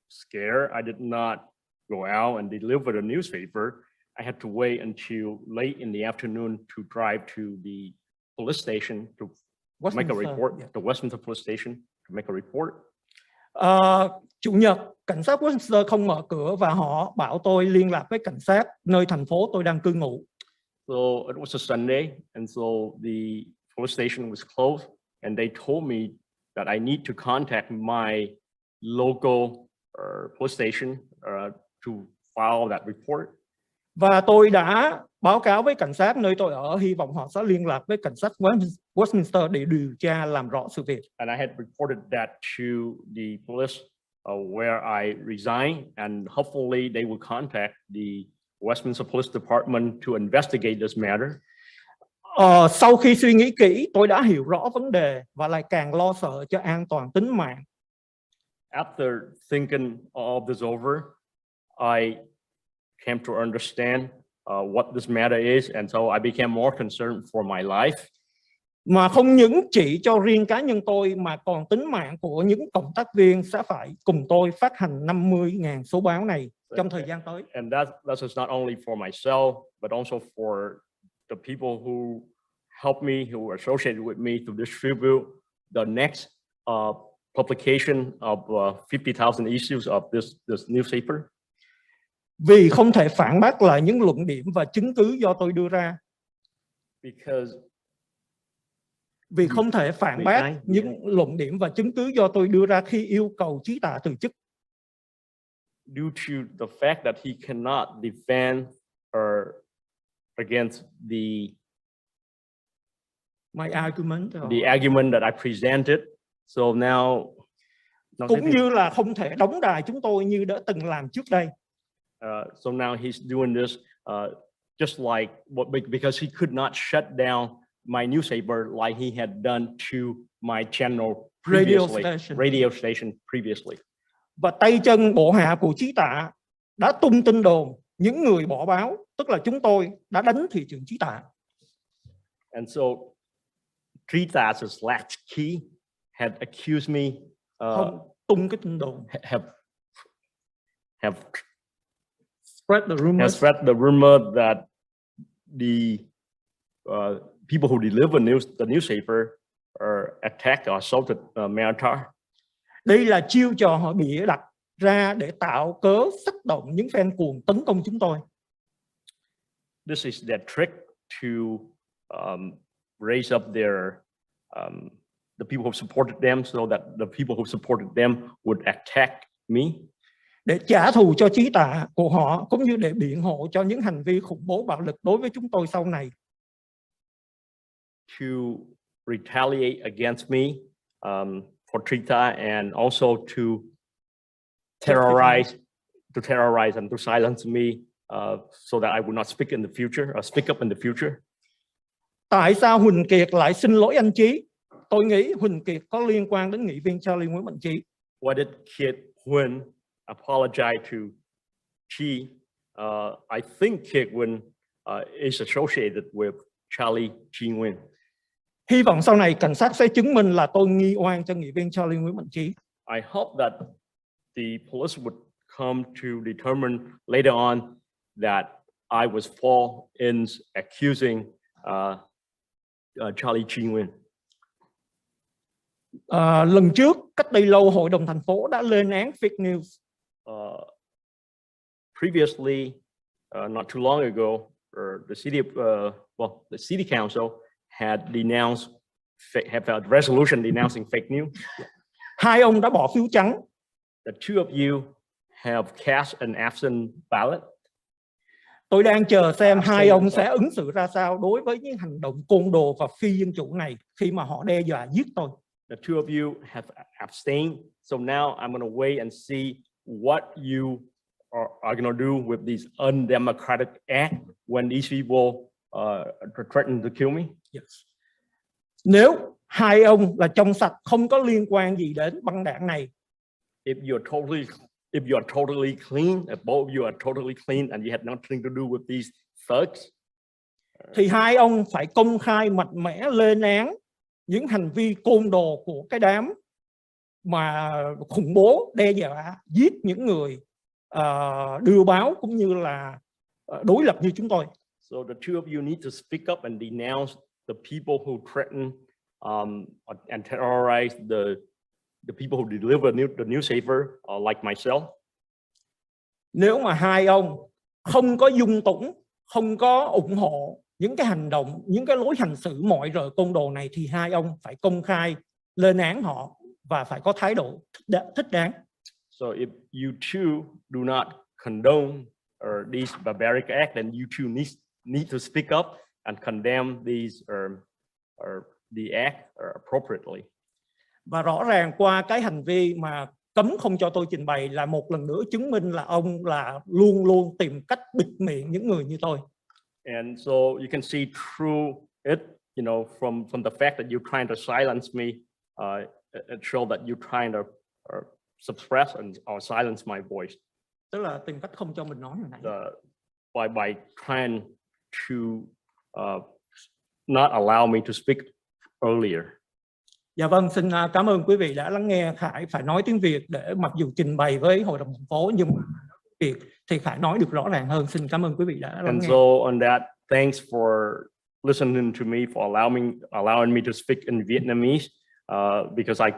scared I did not go out and deliver the newspaper. I had to wait until late in the afternoon to drive to the police station to make a Westminster, report, yeah. the Westminster police station to make a report. Chủ nhật, cảnh sát Westminster không mở cửa và họ bảo tôi liên lạc với cảnh sát nơi thành phố tôi đang cư ngụ. So it was a Sunday, and so the police station was closed, and they told me that I need to contact my local police station to file that report. Và tôi đã báo cáo với cảnh sát nơi tôi ở, hy vọng họ sẽ liên lạc với cảnh sát Westminster để điều tra làm rõ sự việc. And I had reported that to the police where I resigned, and hopefully they will contact the Westminster Police Department to investigate this matter. Sau khi suy nghĩ kỹ, tôi đã hiểu rõ vấn đề và lại càng lo sợ cho an toàn tính mạng. After thinking all this over, I came to understand what this matter is, and so I became more concerned for my life. Mà không những chỉ cho riêng cá nhân tôi mà còn tính mạng của những cộng tác viên sẽ phải cùng tôi phát hành 50.000 số báo này trong thời gian tới. And that is not only for myself, but also for the people who help me, who are associated with me to distribute the next publication of 50,000 issues of this newspaper. Vì không thể phản bác lại những luận điểm và chứng cứ do tôi đưa ra. Vì không thể phản bác những luận điểm và chứng cứ do tôi đưa ra khi yêu cầu Chí Tạ từ chức. Due to the fact that he cannot defend or against my argument, the argument that I presented, so now cũng như là không thể đóng đài chúng tôi như đã từng làm trước đây. So now he's doing this just like because he could not shut down my newspaper like he had done to my channel previously, radio station previously. Và tay chân bộ hạ của Chí Tạ đã tung tin đồn những người bỏ báo, tức là chúng tôi, đã đánh thị trưởng Chí Tạ. And so Trita's latch key had accused me tung cái tin đồn, have spread the rumor that the people who deliver the newspaper attacked or assaulted Mayor Tar. Đây là chiêu trò họ bịa đặt ra để tạo cớ kích động những fan cuồng tấn công chúng tôi. This is their trick to raise up the people who supported them, so that the people who supported them would attack me. Để trả thù cho Chí Tạ của họ, cũng như để biện hộ cho những hành vi khủng bố bạo lực đối với chúng tôi sau này. To retaliate against me for Trita, and also to terrorize and to silence me so that I would not speak in the future or speak up in the future. Tại sao Huỳnh Kiệt lại xin lỗi anh Chí? Tôi nghĩ Huỳnh Kiệt có liên quan đến nghị viên Charlie Nguyễn Mạnh Chí. Why did Kiệt Huynh apologize to Chi? I think Kiệt Huynh is associated with Charlie Chi Nguyen. Hy vọng sau này cảnh sát sẽ chứng minh là tôi nghi oan cho nghị viên Charlie Nguyễn Mạnh Chí. I hope that the police would come to determine later on that I was fault in accusing Charlie Chi Nguyen. Lần trước, cách đây lâu, Hội đồng thành phố đã lên án fake news. Previously, not too long ago, the city council had denounced, have a resolution denouncing fake news. Hai ông đã bỏ phiếu trắng. The two of you have cast an absent ballot. Tôi đang chờ xem hai ông sẽ ứng xử ra sao đối với những hành động côn đồ và phi dân chủ này khi mà họ đe dọa giết tôi. The two of you have abstained, so now I'm going to wait and see what you are going to do with these undemocratic acts when these people threaten to kill me. Yes. Nếu hai ông là trong sạch, không có liên quan gì đến băng đảng này, if you are totally clean, if both of you are totally clean and you had nothing to do with these thugs, thì hai ông phải công khai mạnh mẽ lên án những hành vi côn đồ của cái đám mà khủng bố, đe dọa giết những người đưa báo cũng như là đối lập như chúng tôi. So the two of you need to speak up and denounce the people who threaten and terrorize the people who deliver the newspaper, like myself. Nếu mà hai ông không có dung túng, không có ủng hộ những cái hành động, những cái lối hành xử mọi rợ côn đồ này, thì hai ông phải công khai lên án họ và phải có thái độ thích đáng. So if you two do not condone these barbaric acts, then you two need to speak up and condemn these the act appropriately. Và rõ ràng qua cái hành vi mà cấm không cho tôi trình bày là một lần nữa chứng minh là ông là luôn luôn tìm cách bịt miệng những người như tôi. And so you can see through it, you know, from the fact that you're trying to silence me, it shows that you're trying to suppress or silence my voice. Tức là tìm cách không cho mình nói hồi nãy. By trying to not allow me to speak earlier. Dạ vâng, xin cảm ơn quý vị đã lắng nghe. Khải phải nói tiếng Việt để mặc dù trình bày với hội đồng thành phố, nhưng mà Việt thì Khải nói được rõ ràng hơn. Xin cảm ơn quý vị đã lắng nghe. And so on that, thanks for listening to me, for allowing me to speak in Vietnamese, because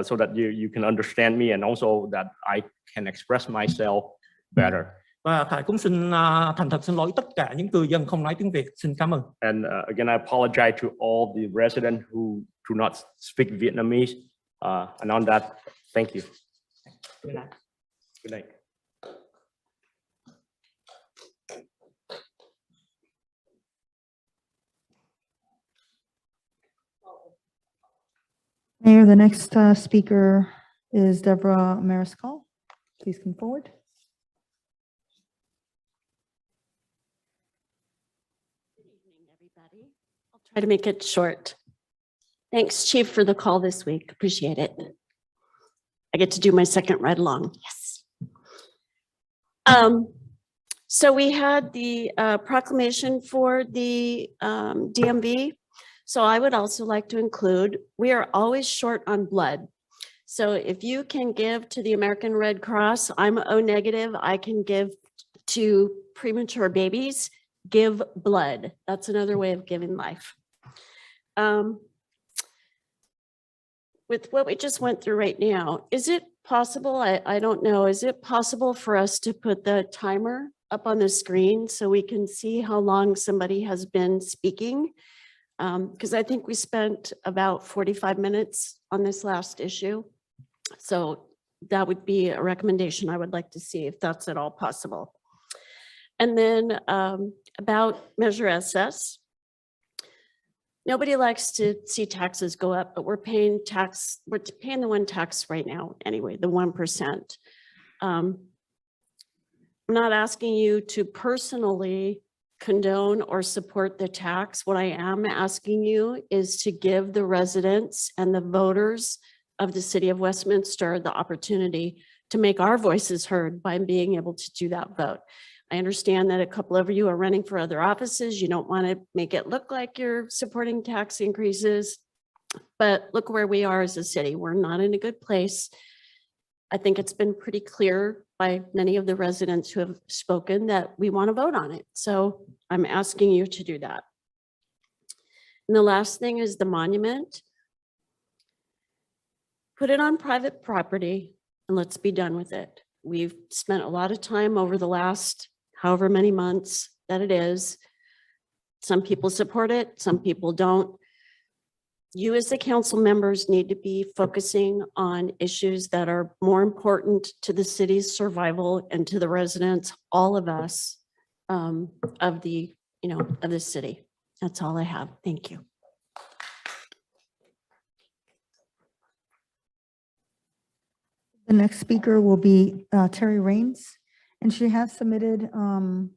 so that you can understand me and also that I can express myself better. Và Khải cũng xin thành thật xin lỗi tất cả những cư dân không nói tiếng Việt. Xin cảm ơn. And again, I apologize to all the residents who do not speak Vietnamese. And on that, thank you. Good night. Good night. Mayor, the next speaker is Deborah Mariscal. Please come forward. Try to make it short. Thanks, Chief, for the call this week. Appreciate it. I get to do my second ride along. Yes. So we had the proclamation for the DMV. So I would also like to include, we are always short on blood. So if you can give to the American Red Cross, I'm O negative, I can give to premature babies. Give blood. That's another way of giving life. With what we just went through right now, is it possible, I don't know, is it possible for us to put the timer up on the screen so we can see how long somebody has been speaking? Because I think we spent about 45 minutes on this last issue. So that would be a recommendation I would like to see if that's at all possible. And then about Measure SS. Nobody likes to see taxes go up, but we're paying the one tax right now anyway, the 1%. I'm not asking you to personally condone or support the tax. What I am asking you is to give the residents and the voters of the city of Westminster the opportunity to make our voices heard by being able to do that vote. I understand that a couple of you are running for other offices. You don't want to make it look like you're supporting tax increases, but look where we are as a city. We're not in a good place. I think it's been pretty clear by many of the residents who have spoken that we want to vote on it. So I'm asking you to do that. And the last thing is the monument. Put it on private property and let's be done with it. We've spent a lot of time over the last however many months that it is. Some people support it, some people don't. You as the council members need to be focusing on issues that are more important to the city's survival and to the residents, all of us, of the city. That's all I have. Thank you. The next speaker will be Terry Raines, and she has submitted an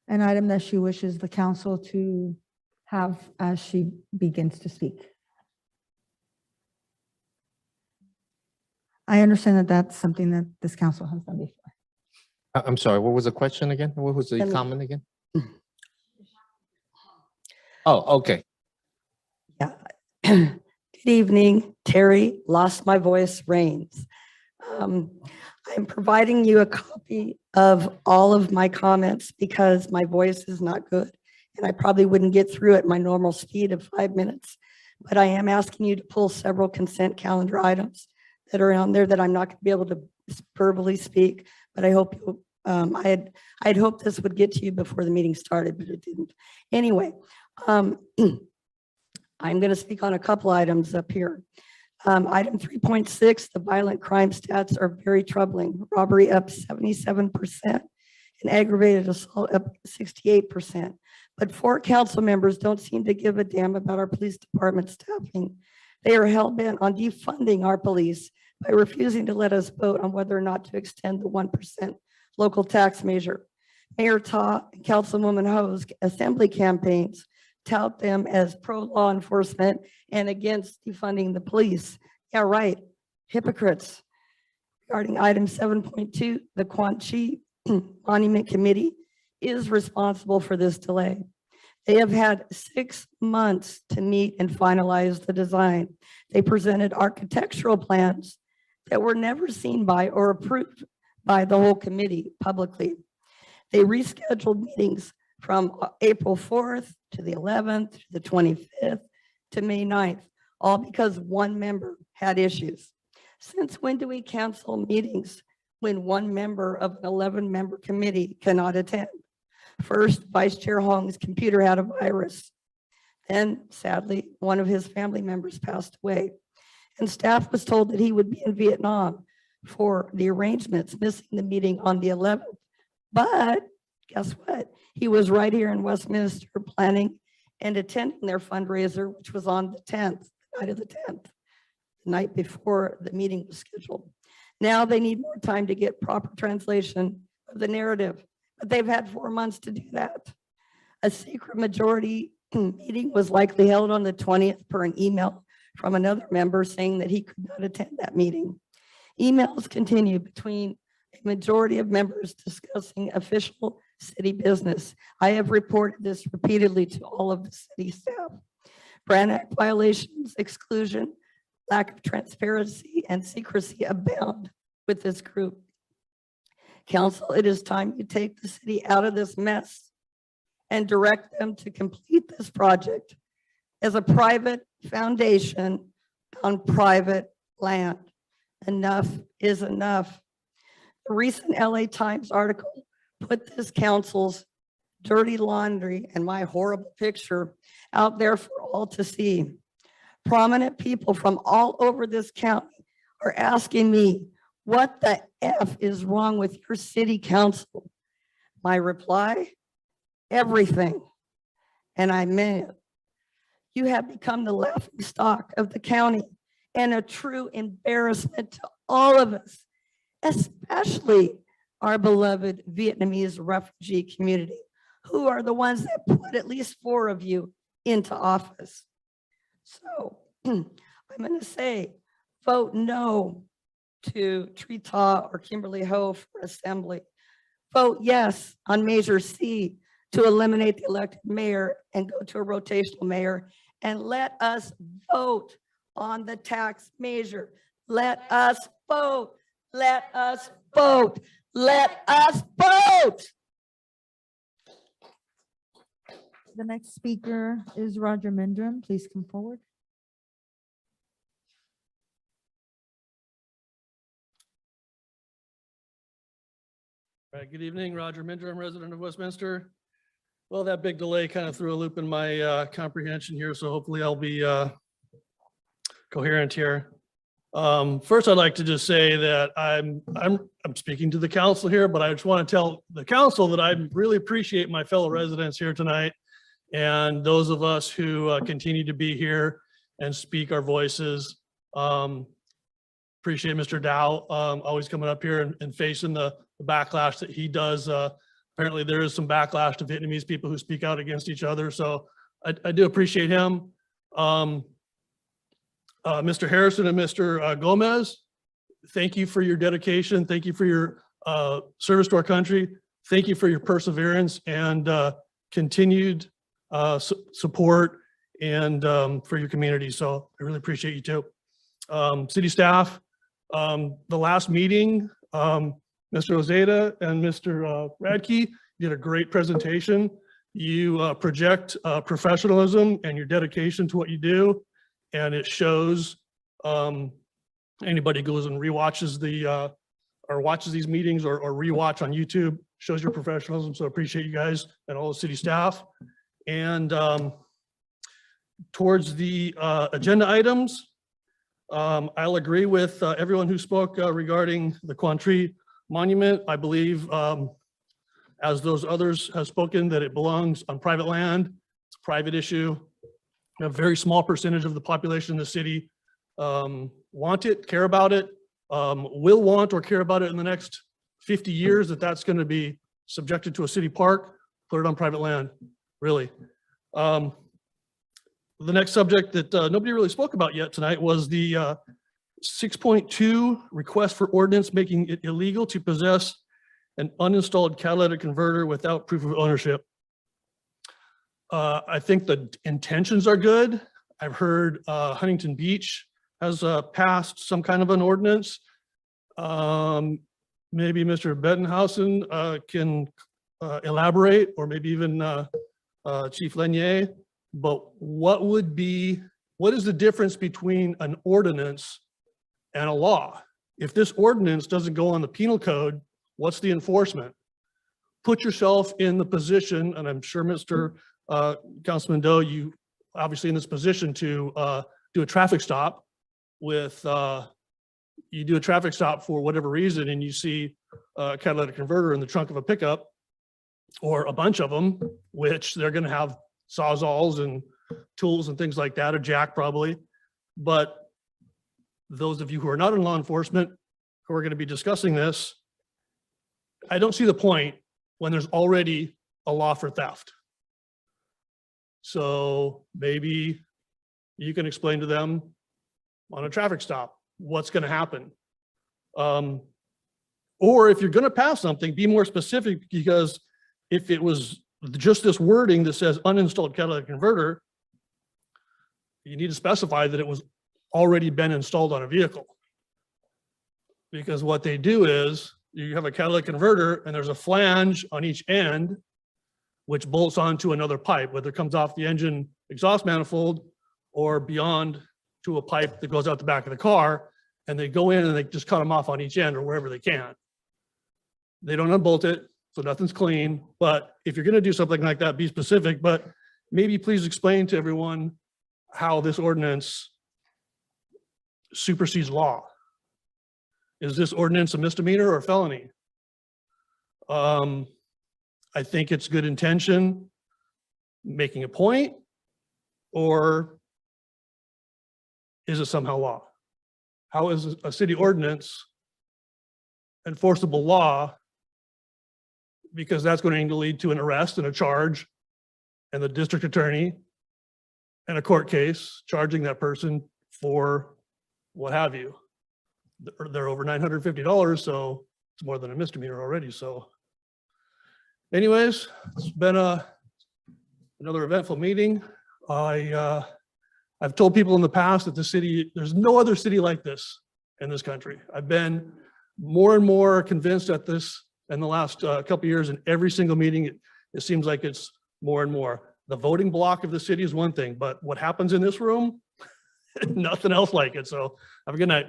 item that she wishes the council to have as she begins to speak. I understand that that's something that this council has done before. I'm sorry, what was the question again? What was the comment again? Oh, okay. Yeah. Good evening, Terry, lost my voice, Raines. I'm providing you a copy of all of my comments because my voice is not good. And I probably wouldn't get through at my normal speed of 5 minutes. But I am asking you to pull several consent calendar items that are on there that I'm not going to be able to verbally speak. But I hope you, I'd hoped this would get to you before the meeting started, but it didn't. Anyway, I'm going to speak on a couple items up here. Item 3.6, the violent crime stats are very troubling. Robbery up 77% and aggravated assault up 68%. But 4 council members don't seem to give a damn about our police department staffing. They are hell-bent on defunding our police by refusing to let us vote on whether or not to extend the 1% local tax measure. Mayor Ta and Councilwoman Ho's assembly campaigns tout them as pro-law enforcement and against defunding the police. Yeah, right, hypocrites. Regarding item 7.2, the Quan Chi Monument Committee is responsible for this delay. They have had 6 months to meet and finalize the design. They presented architectural plans that were never seen by or approved by the whole committee publicly. They rescheduled meetings from April 4th to the 11th, to the 25th, to May 9th, all because one member had issues. Since when do we cancel meetings when one member of an 11-member committee cannot attend? First, Vice Chair Hong's computer had a virus. Then, sadly, one of his family members passed away. And staff was told that he would be in Vietnam for the arrangements, missing the meeting on the 11th. But guess what? He was right here in Westminster planning and attending their fundraiser, which was on the 10th, the night of the 10th, the night before the meeting was scheduled. Now they need more time to get proper translation of the narrative, but they've had 4 months to do that. A secret majority meeting was likely held on the 20th per an email from another member saying that he could not attend that meeting. Emails continue between a majority of members discussing official city business. I have reported this repeatedly to all of the city staff. Brand Act violations, exclusion, lack of transparency, and secrecy abound with this group. Council, it is time you take the city out of this mess and direct them to complete this project as a private foundation on private land. Enough is enough. The recent LA Times article put this council's dirty laundry and my horrible picture out there for all to see. Prominent people from all over this county are asking me, what the F is wrong with your city council? My reply, everything. And I meant it. You have become the laughing stock of the county and a true embarrassment to all of us, especially our beloved Vietnamese refugee community, who are the ones that put at least 4 of you into office. So I'm going to say, vote no to Trita or Kimberly Ho for assembly. Vote yes on Measure C to eliminate the elected mayor and go to a rotational mayor. And let us vote on the tax measure. Let us vote. Let us vote. Let us vote. The next speaker is Roger Mindrum. Please come forward. All right, good evening, Roger Mindrum, resident of Westminster. Well, that big delay kind of threw a loop in my comprehension here, so hopefully I'll be coherent here. First, I'd like to just say that I'm speaking to the council here, but I just want to tell the council that I really appreciate my fellow residents here tonight and those of us who continue to be here and speak our voices. Appreciate Mr. Dow always coming up here and facing the backlash that he does. Apparently there is some backlash to Vietnamese people who speak out against each other. So I do appreciate him. Mr. Harrison and Mr. Gomez, thank you for your dedication. Thank you for your service to our country. Thank you for your perseverance and continued support and for your community. So I really appreciate you too. City staff, the last meeting Mr. Ozeda and Mr. Radke did a great presentation. You project professionalism and your dedication to what you do, and it shows. Anybody goes and rewatches the or watches these meetings or rewatch on YouTube, shows your professionalism. So I appreciate you guys and all the city staff. And towards the agenda items, I'll agree with everyone who spoke regarding the Quantree Monument. I believe, as those others have spoken, that it belongs on private land. It's a private issue. A very small percentage of the population in the city want it, care about it, will want or care about it in the next 50 years, that's going to be subjected to a city park. Put it on private land, really. The next subject that nobody really spoke about yet tonight was the 6.2 request for ordinance making it illegal to possess an uninstalled catalytic converter without proof of ownership. I think the intentions are good. I've heard Huntington Beach has passed some kind of an ordinance. Maybe Mr. Bettenhausen can elaborate, or maybe even Chief Lanier. But what is the difference between an ordinance and a law? If this ordinance doesn't go on the penal code, what's the enforcement? Put yourself in the position, and I'm sure Mr. Councilman Doe, you obviously in this position to do a traffic stop with, you do a traffic stop for whatever reason, and you see a catalytic converter in the trunk of a pickup, or a bunch of them, which they're going to have sawzalls and tools and things like that, a jack probably. But those of you who are not in law enforcement, who are going to be discussing this, I don't see the point when there's already a law for theft. So maybe you can explain to them on a traffic stop what's going to happen. Or if you're going to pass something, be more specific, because if it was just this wording that says uninstalled catalytic converter, you need to specify that it was already been installed on a vehicle. Because what they do is you have a catalytic converter and there's a flange on each end which bolts onto another pipe, whether it comes off the engine exhaust manifold or beyond to a pipe that goes out the back of the car, and they go in and they just cut them off on each end or wherever they can. They don't unbolt it, so nothing's clean. But if you're going to do something like that, be specific, but maybe please explain to everyone how this ordinance supersedes law. Is this ordinance a misdemeanor or a felony? I think it's good intention, making a point, or is it somehow law? How is a city ordinance enforceable law? Because that's going to lead to an arrest and a charge, and the district attorney and a court case charging that person for what have you. They're over $950, so it's more than a misdemeanor already. So anyways, it's been another eventful meeting. I've told people in the past that the city, there's no other city like this in this country. I've been more and more convinced at this in the last couple of years. In every single meeting, it seems like it's more and more. The voting block of the city is one thing, but what happens in this room, nothing else like it. So have a good night.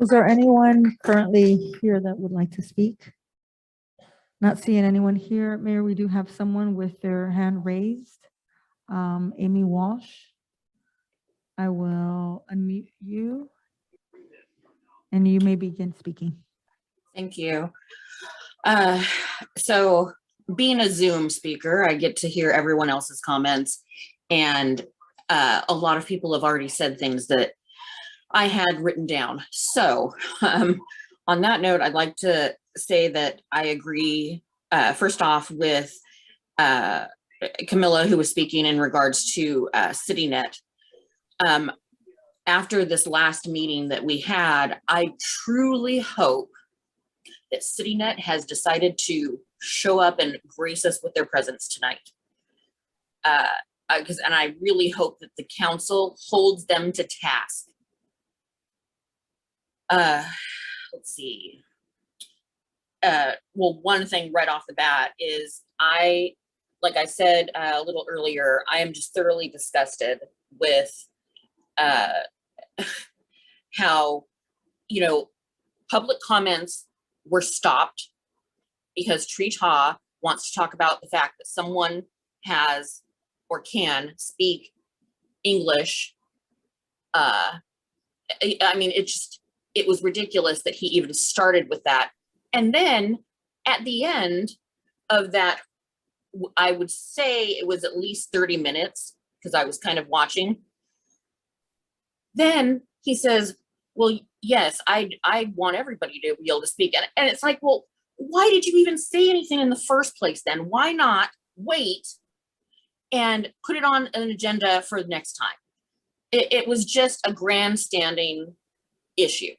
Is there anyone currently here that would like to speak? Not seeing anyone here. Mayor, we do have someone with their hand raised. Amy Walsh. I will unmute you and you may begin speaking. Thank you. So being a Zoom speaker, I get to hear everyone else's comments, and a lot of people have already said things that I had written down. So on that note, I'd like to say that I agree, first off, with Camilla, who was speaking in regards to CityNet. After this last meeting that we had, I truly hope that CityNet has decided to show up and grace us with their presence tonight. And I really hope that the council holds them to task Let's see. Well, one thing right off the bat is like I said a little earlier, I am just thoroughly disgusted with how, public comments were stopped because Trita wants to talk about the fact that someone has or can speak English. I mean, it was ridiculous that he even started with that. And then at the end of that, I would say it was at least 30 minutes because I was kind of watching. Then he says, well, yes, I want everybody to be able to speak. And it's like, well, why did you even say anything in the first place then? Why not wait and put it on an agenda for the next time? It was just a grandstanding issue.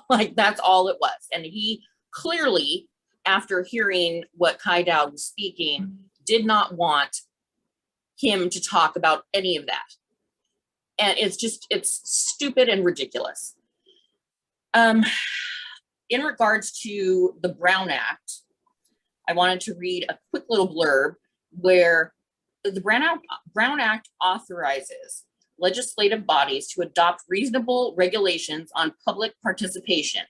Like, that's all it was. And he clearly, after hearing what Kai Dowd was speaking, did not want him to talk about any of that. And it's stupid and ridiculous. In regards to the Brown Act, I wanted to read a quick little blurb where the Brown Act authorizes legislative bodies to adopt reasonable regulations on public participation.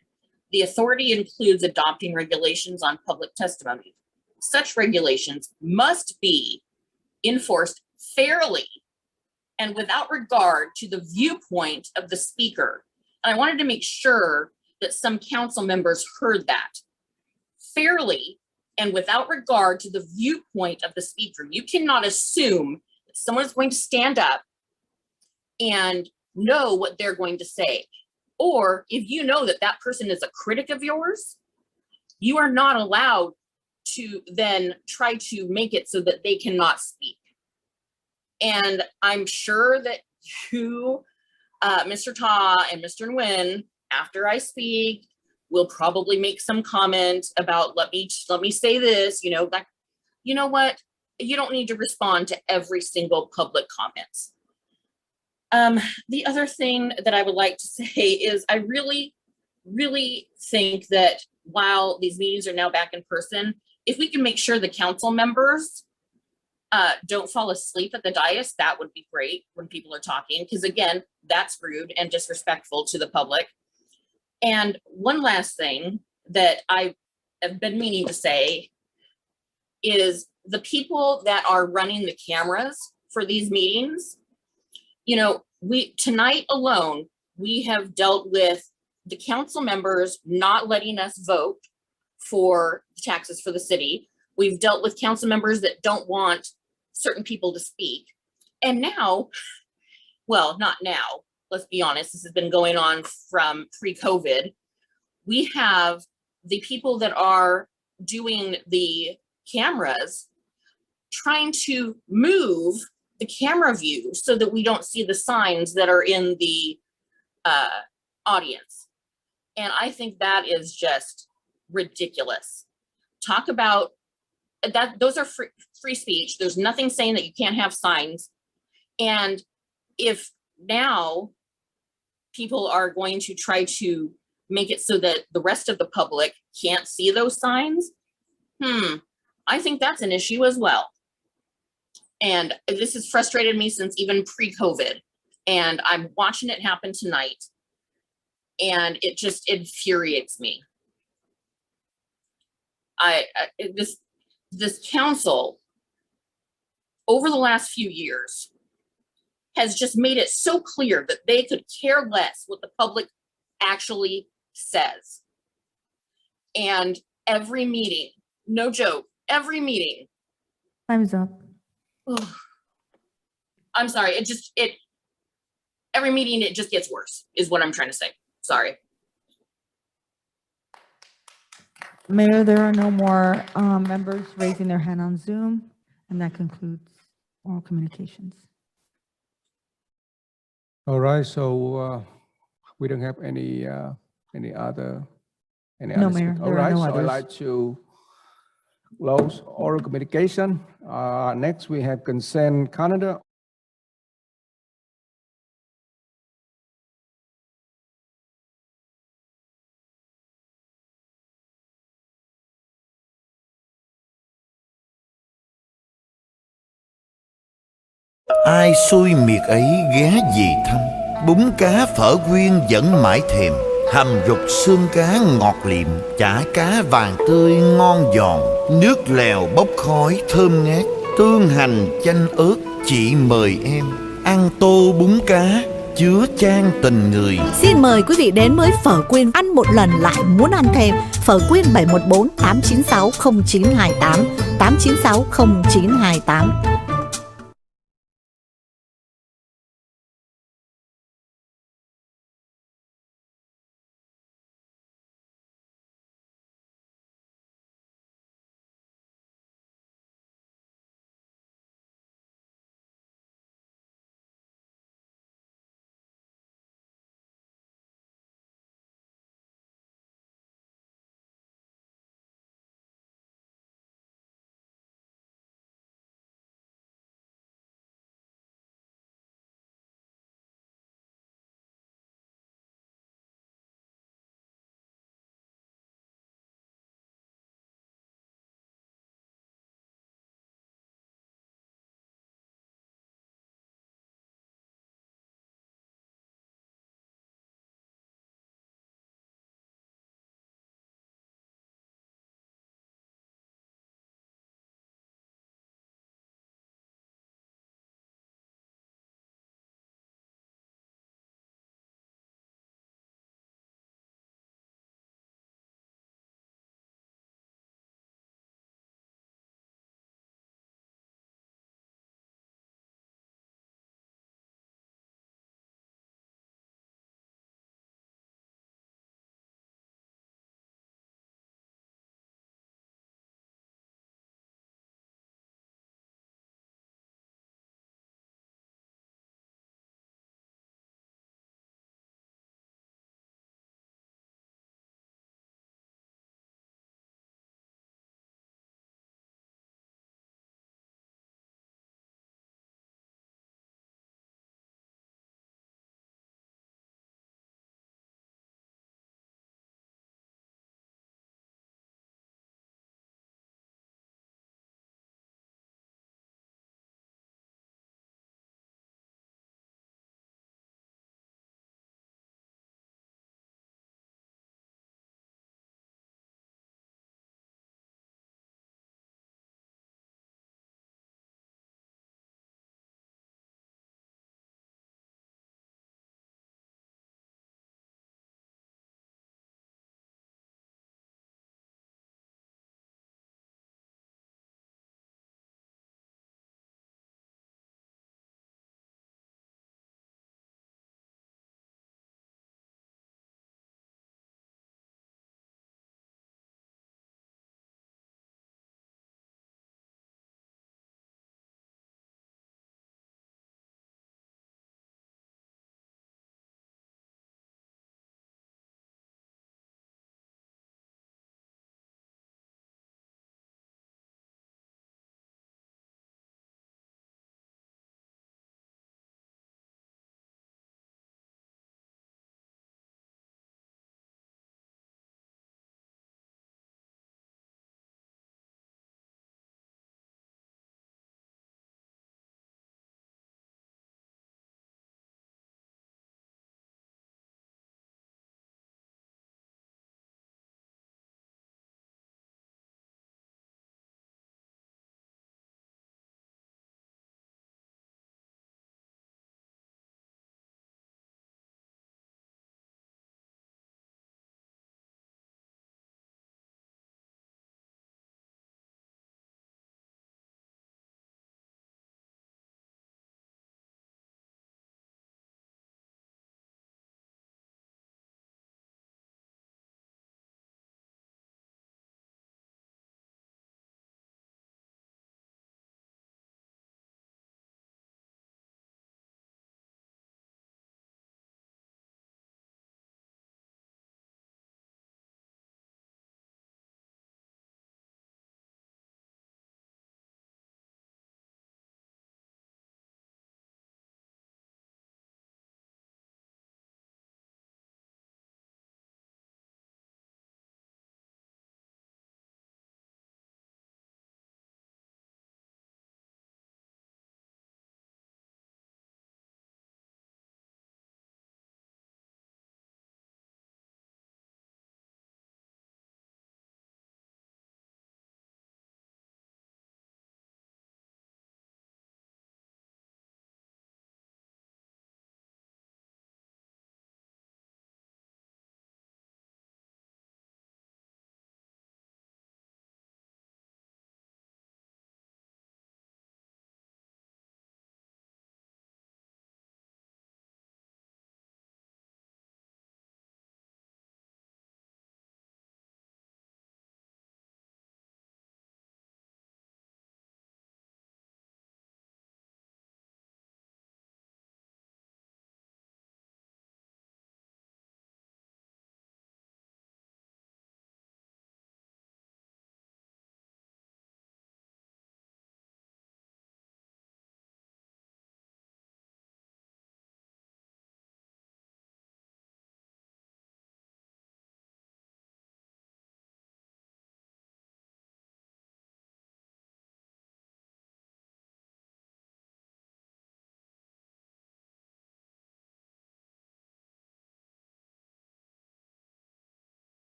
The authority includes adopting regulations on public testimony. Such regulations must be enforced fairly and without regard to the viewpoint of the speaker. And I wanted to make sure that some council members heard that. Fairly and without regard to the viewpoint of the speaker. You cannot assume that someone is going to stand up and know what they're going to say. Or if you know that that person is a critic of yours, you are not allowed to then try to make it so that they cannot speak. And I'm sure that you, Mr. Ta and Mr. Nguyen, after I speak, will probably make some comment about, let me say this, like, you know what? You don't need to respond to every single public comments. The other thing that I would like to say is I really, really think that while these meetings are now back in person, if we can make sure the council members don't fall asleep at the dais, that would be great when people are talking, because again, that's rude and disrespectful to the public. And one last thing that I have been meaning to say is the people that are running the cameras for these meetings, tonight alone, we have dealt with the council members not letting us vote for taxes for the city. We've dealt with council members that don't want certain people to speak. And now, well, not now, let's be honest, this has been going on from pre-COVID. We have the people that are doing the cameras trying to move the camera view so that we don't see the signs that are in the audience. And I think that is just ridiculous. Talk about that. Those are free speech. There's nothing saying that you can't have signs. And if now people are going to try to make it so that the rest of the public can't see those signs, I think that's an issue as well. And this has frustrated me since even pre-COVID. And I'm watching it happen tonight. And it just infuriates me. This council over the last few years has just made it so clear that they could care less what the public actually says. And every meeting, no joke, every meeting. Time's up. I'm sorry, every meeting, it just gets worse, is what I'm trying to say. Sorry. Mayor, there are no more members raising their hand on Zoom, and that concludes oral communications. All right, so we don't have any other No, Mayor, speaker. All there are right, no so I'd others. like to close oral communication. Next, we have consent calendar. Ai xui miệt ấy ghé về thăm, bún cá phở quyên vẫn mãi thèm. Hầm rục xương cá ngọt liệm, chả cá vàng tươi ngon giòn, nước lèo bốc khói thơm ngát, tương hành chanh ớt chị mời em ăn tô bún cá chứa chan tình người. Xin mời quý vị đến với phở quyên, ăn một lần lại muốn ăn thêm. Phở quyên 714 896 0928 896 0928.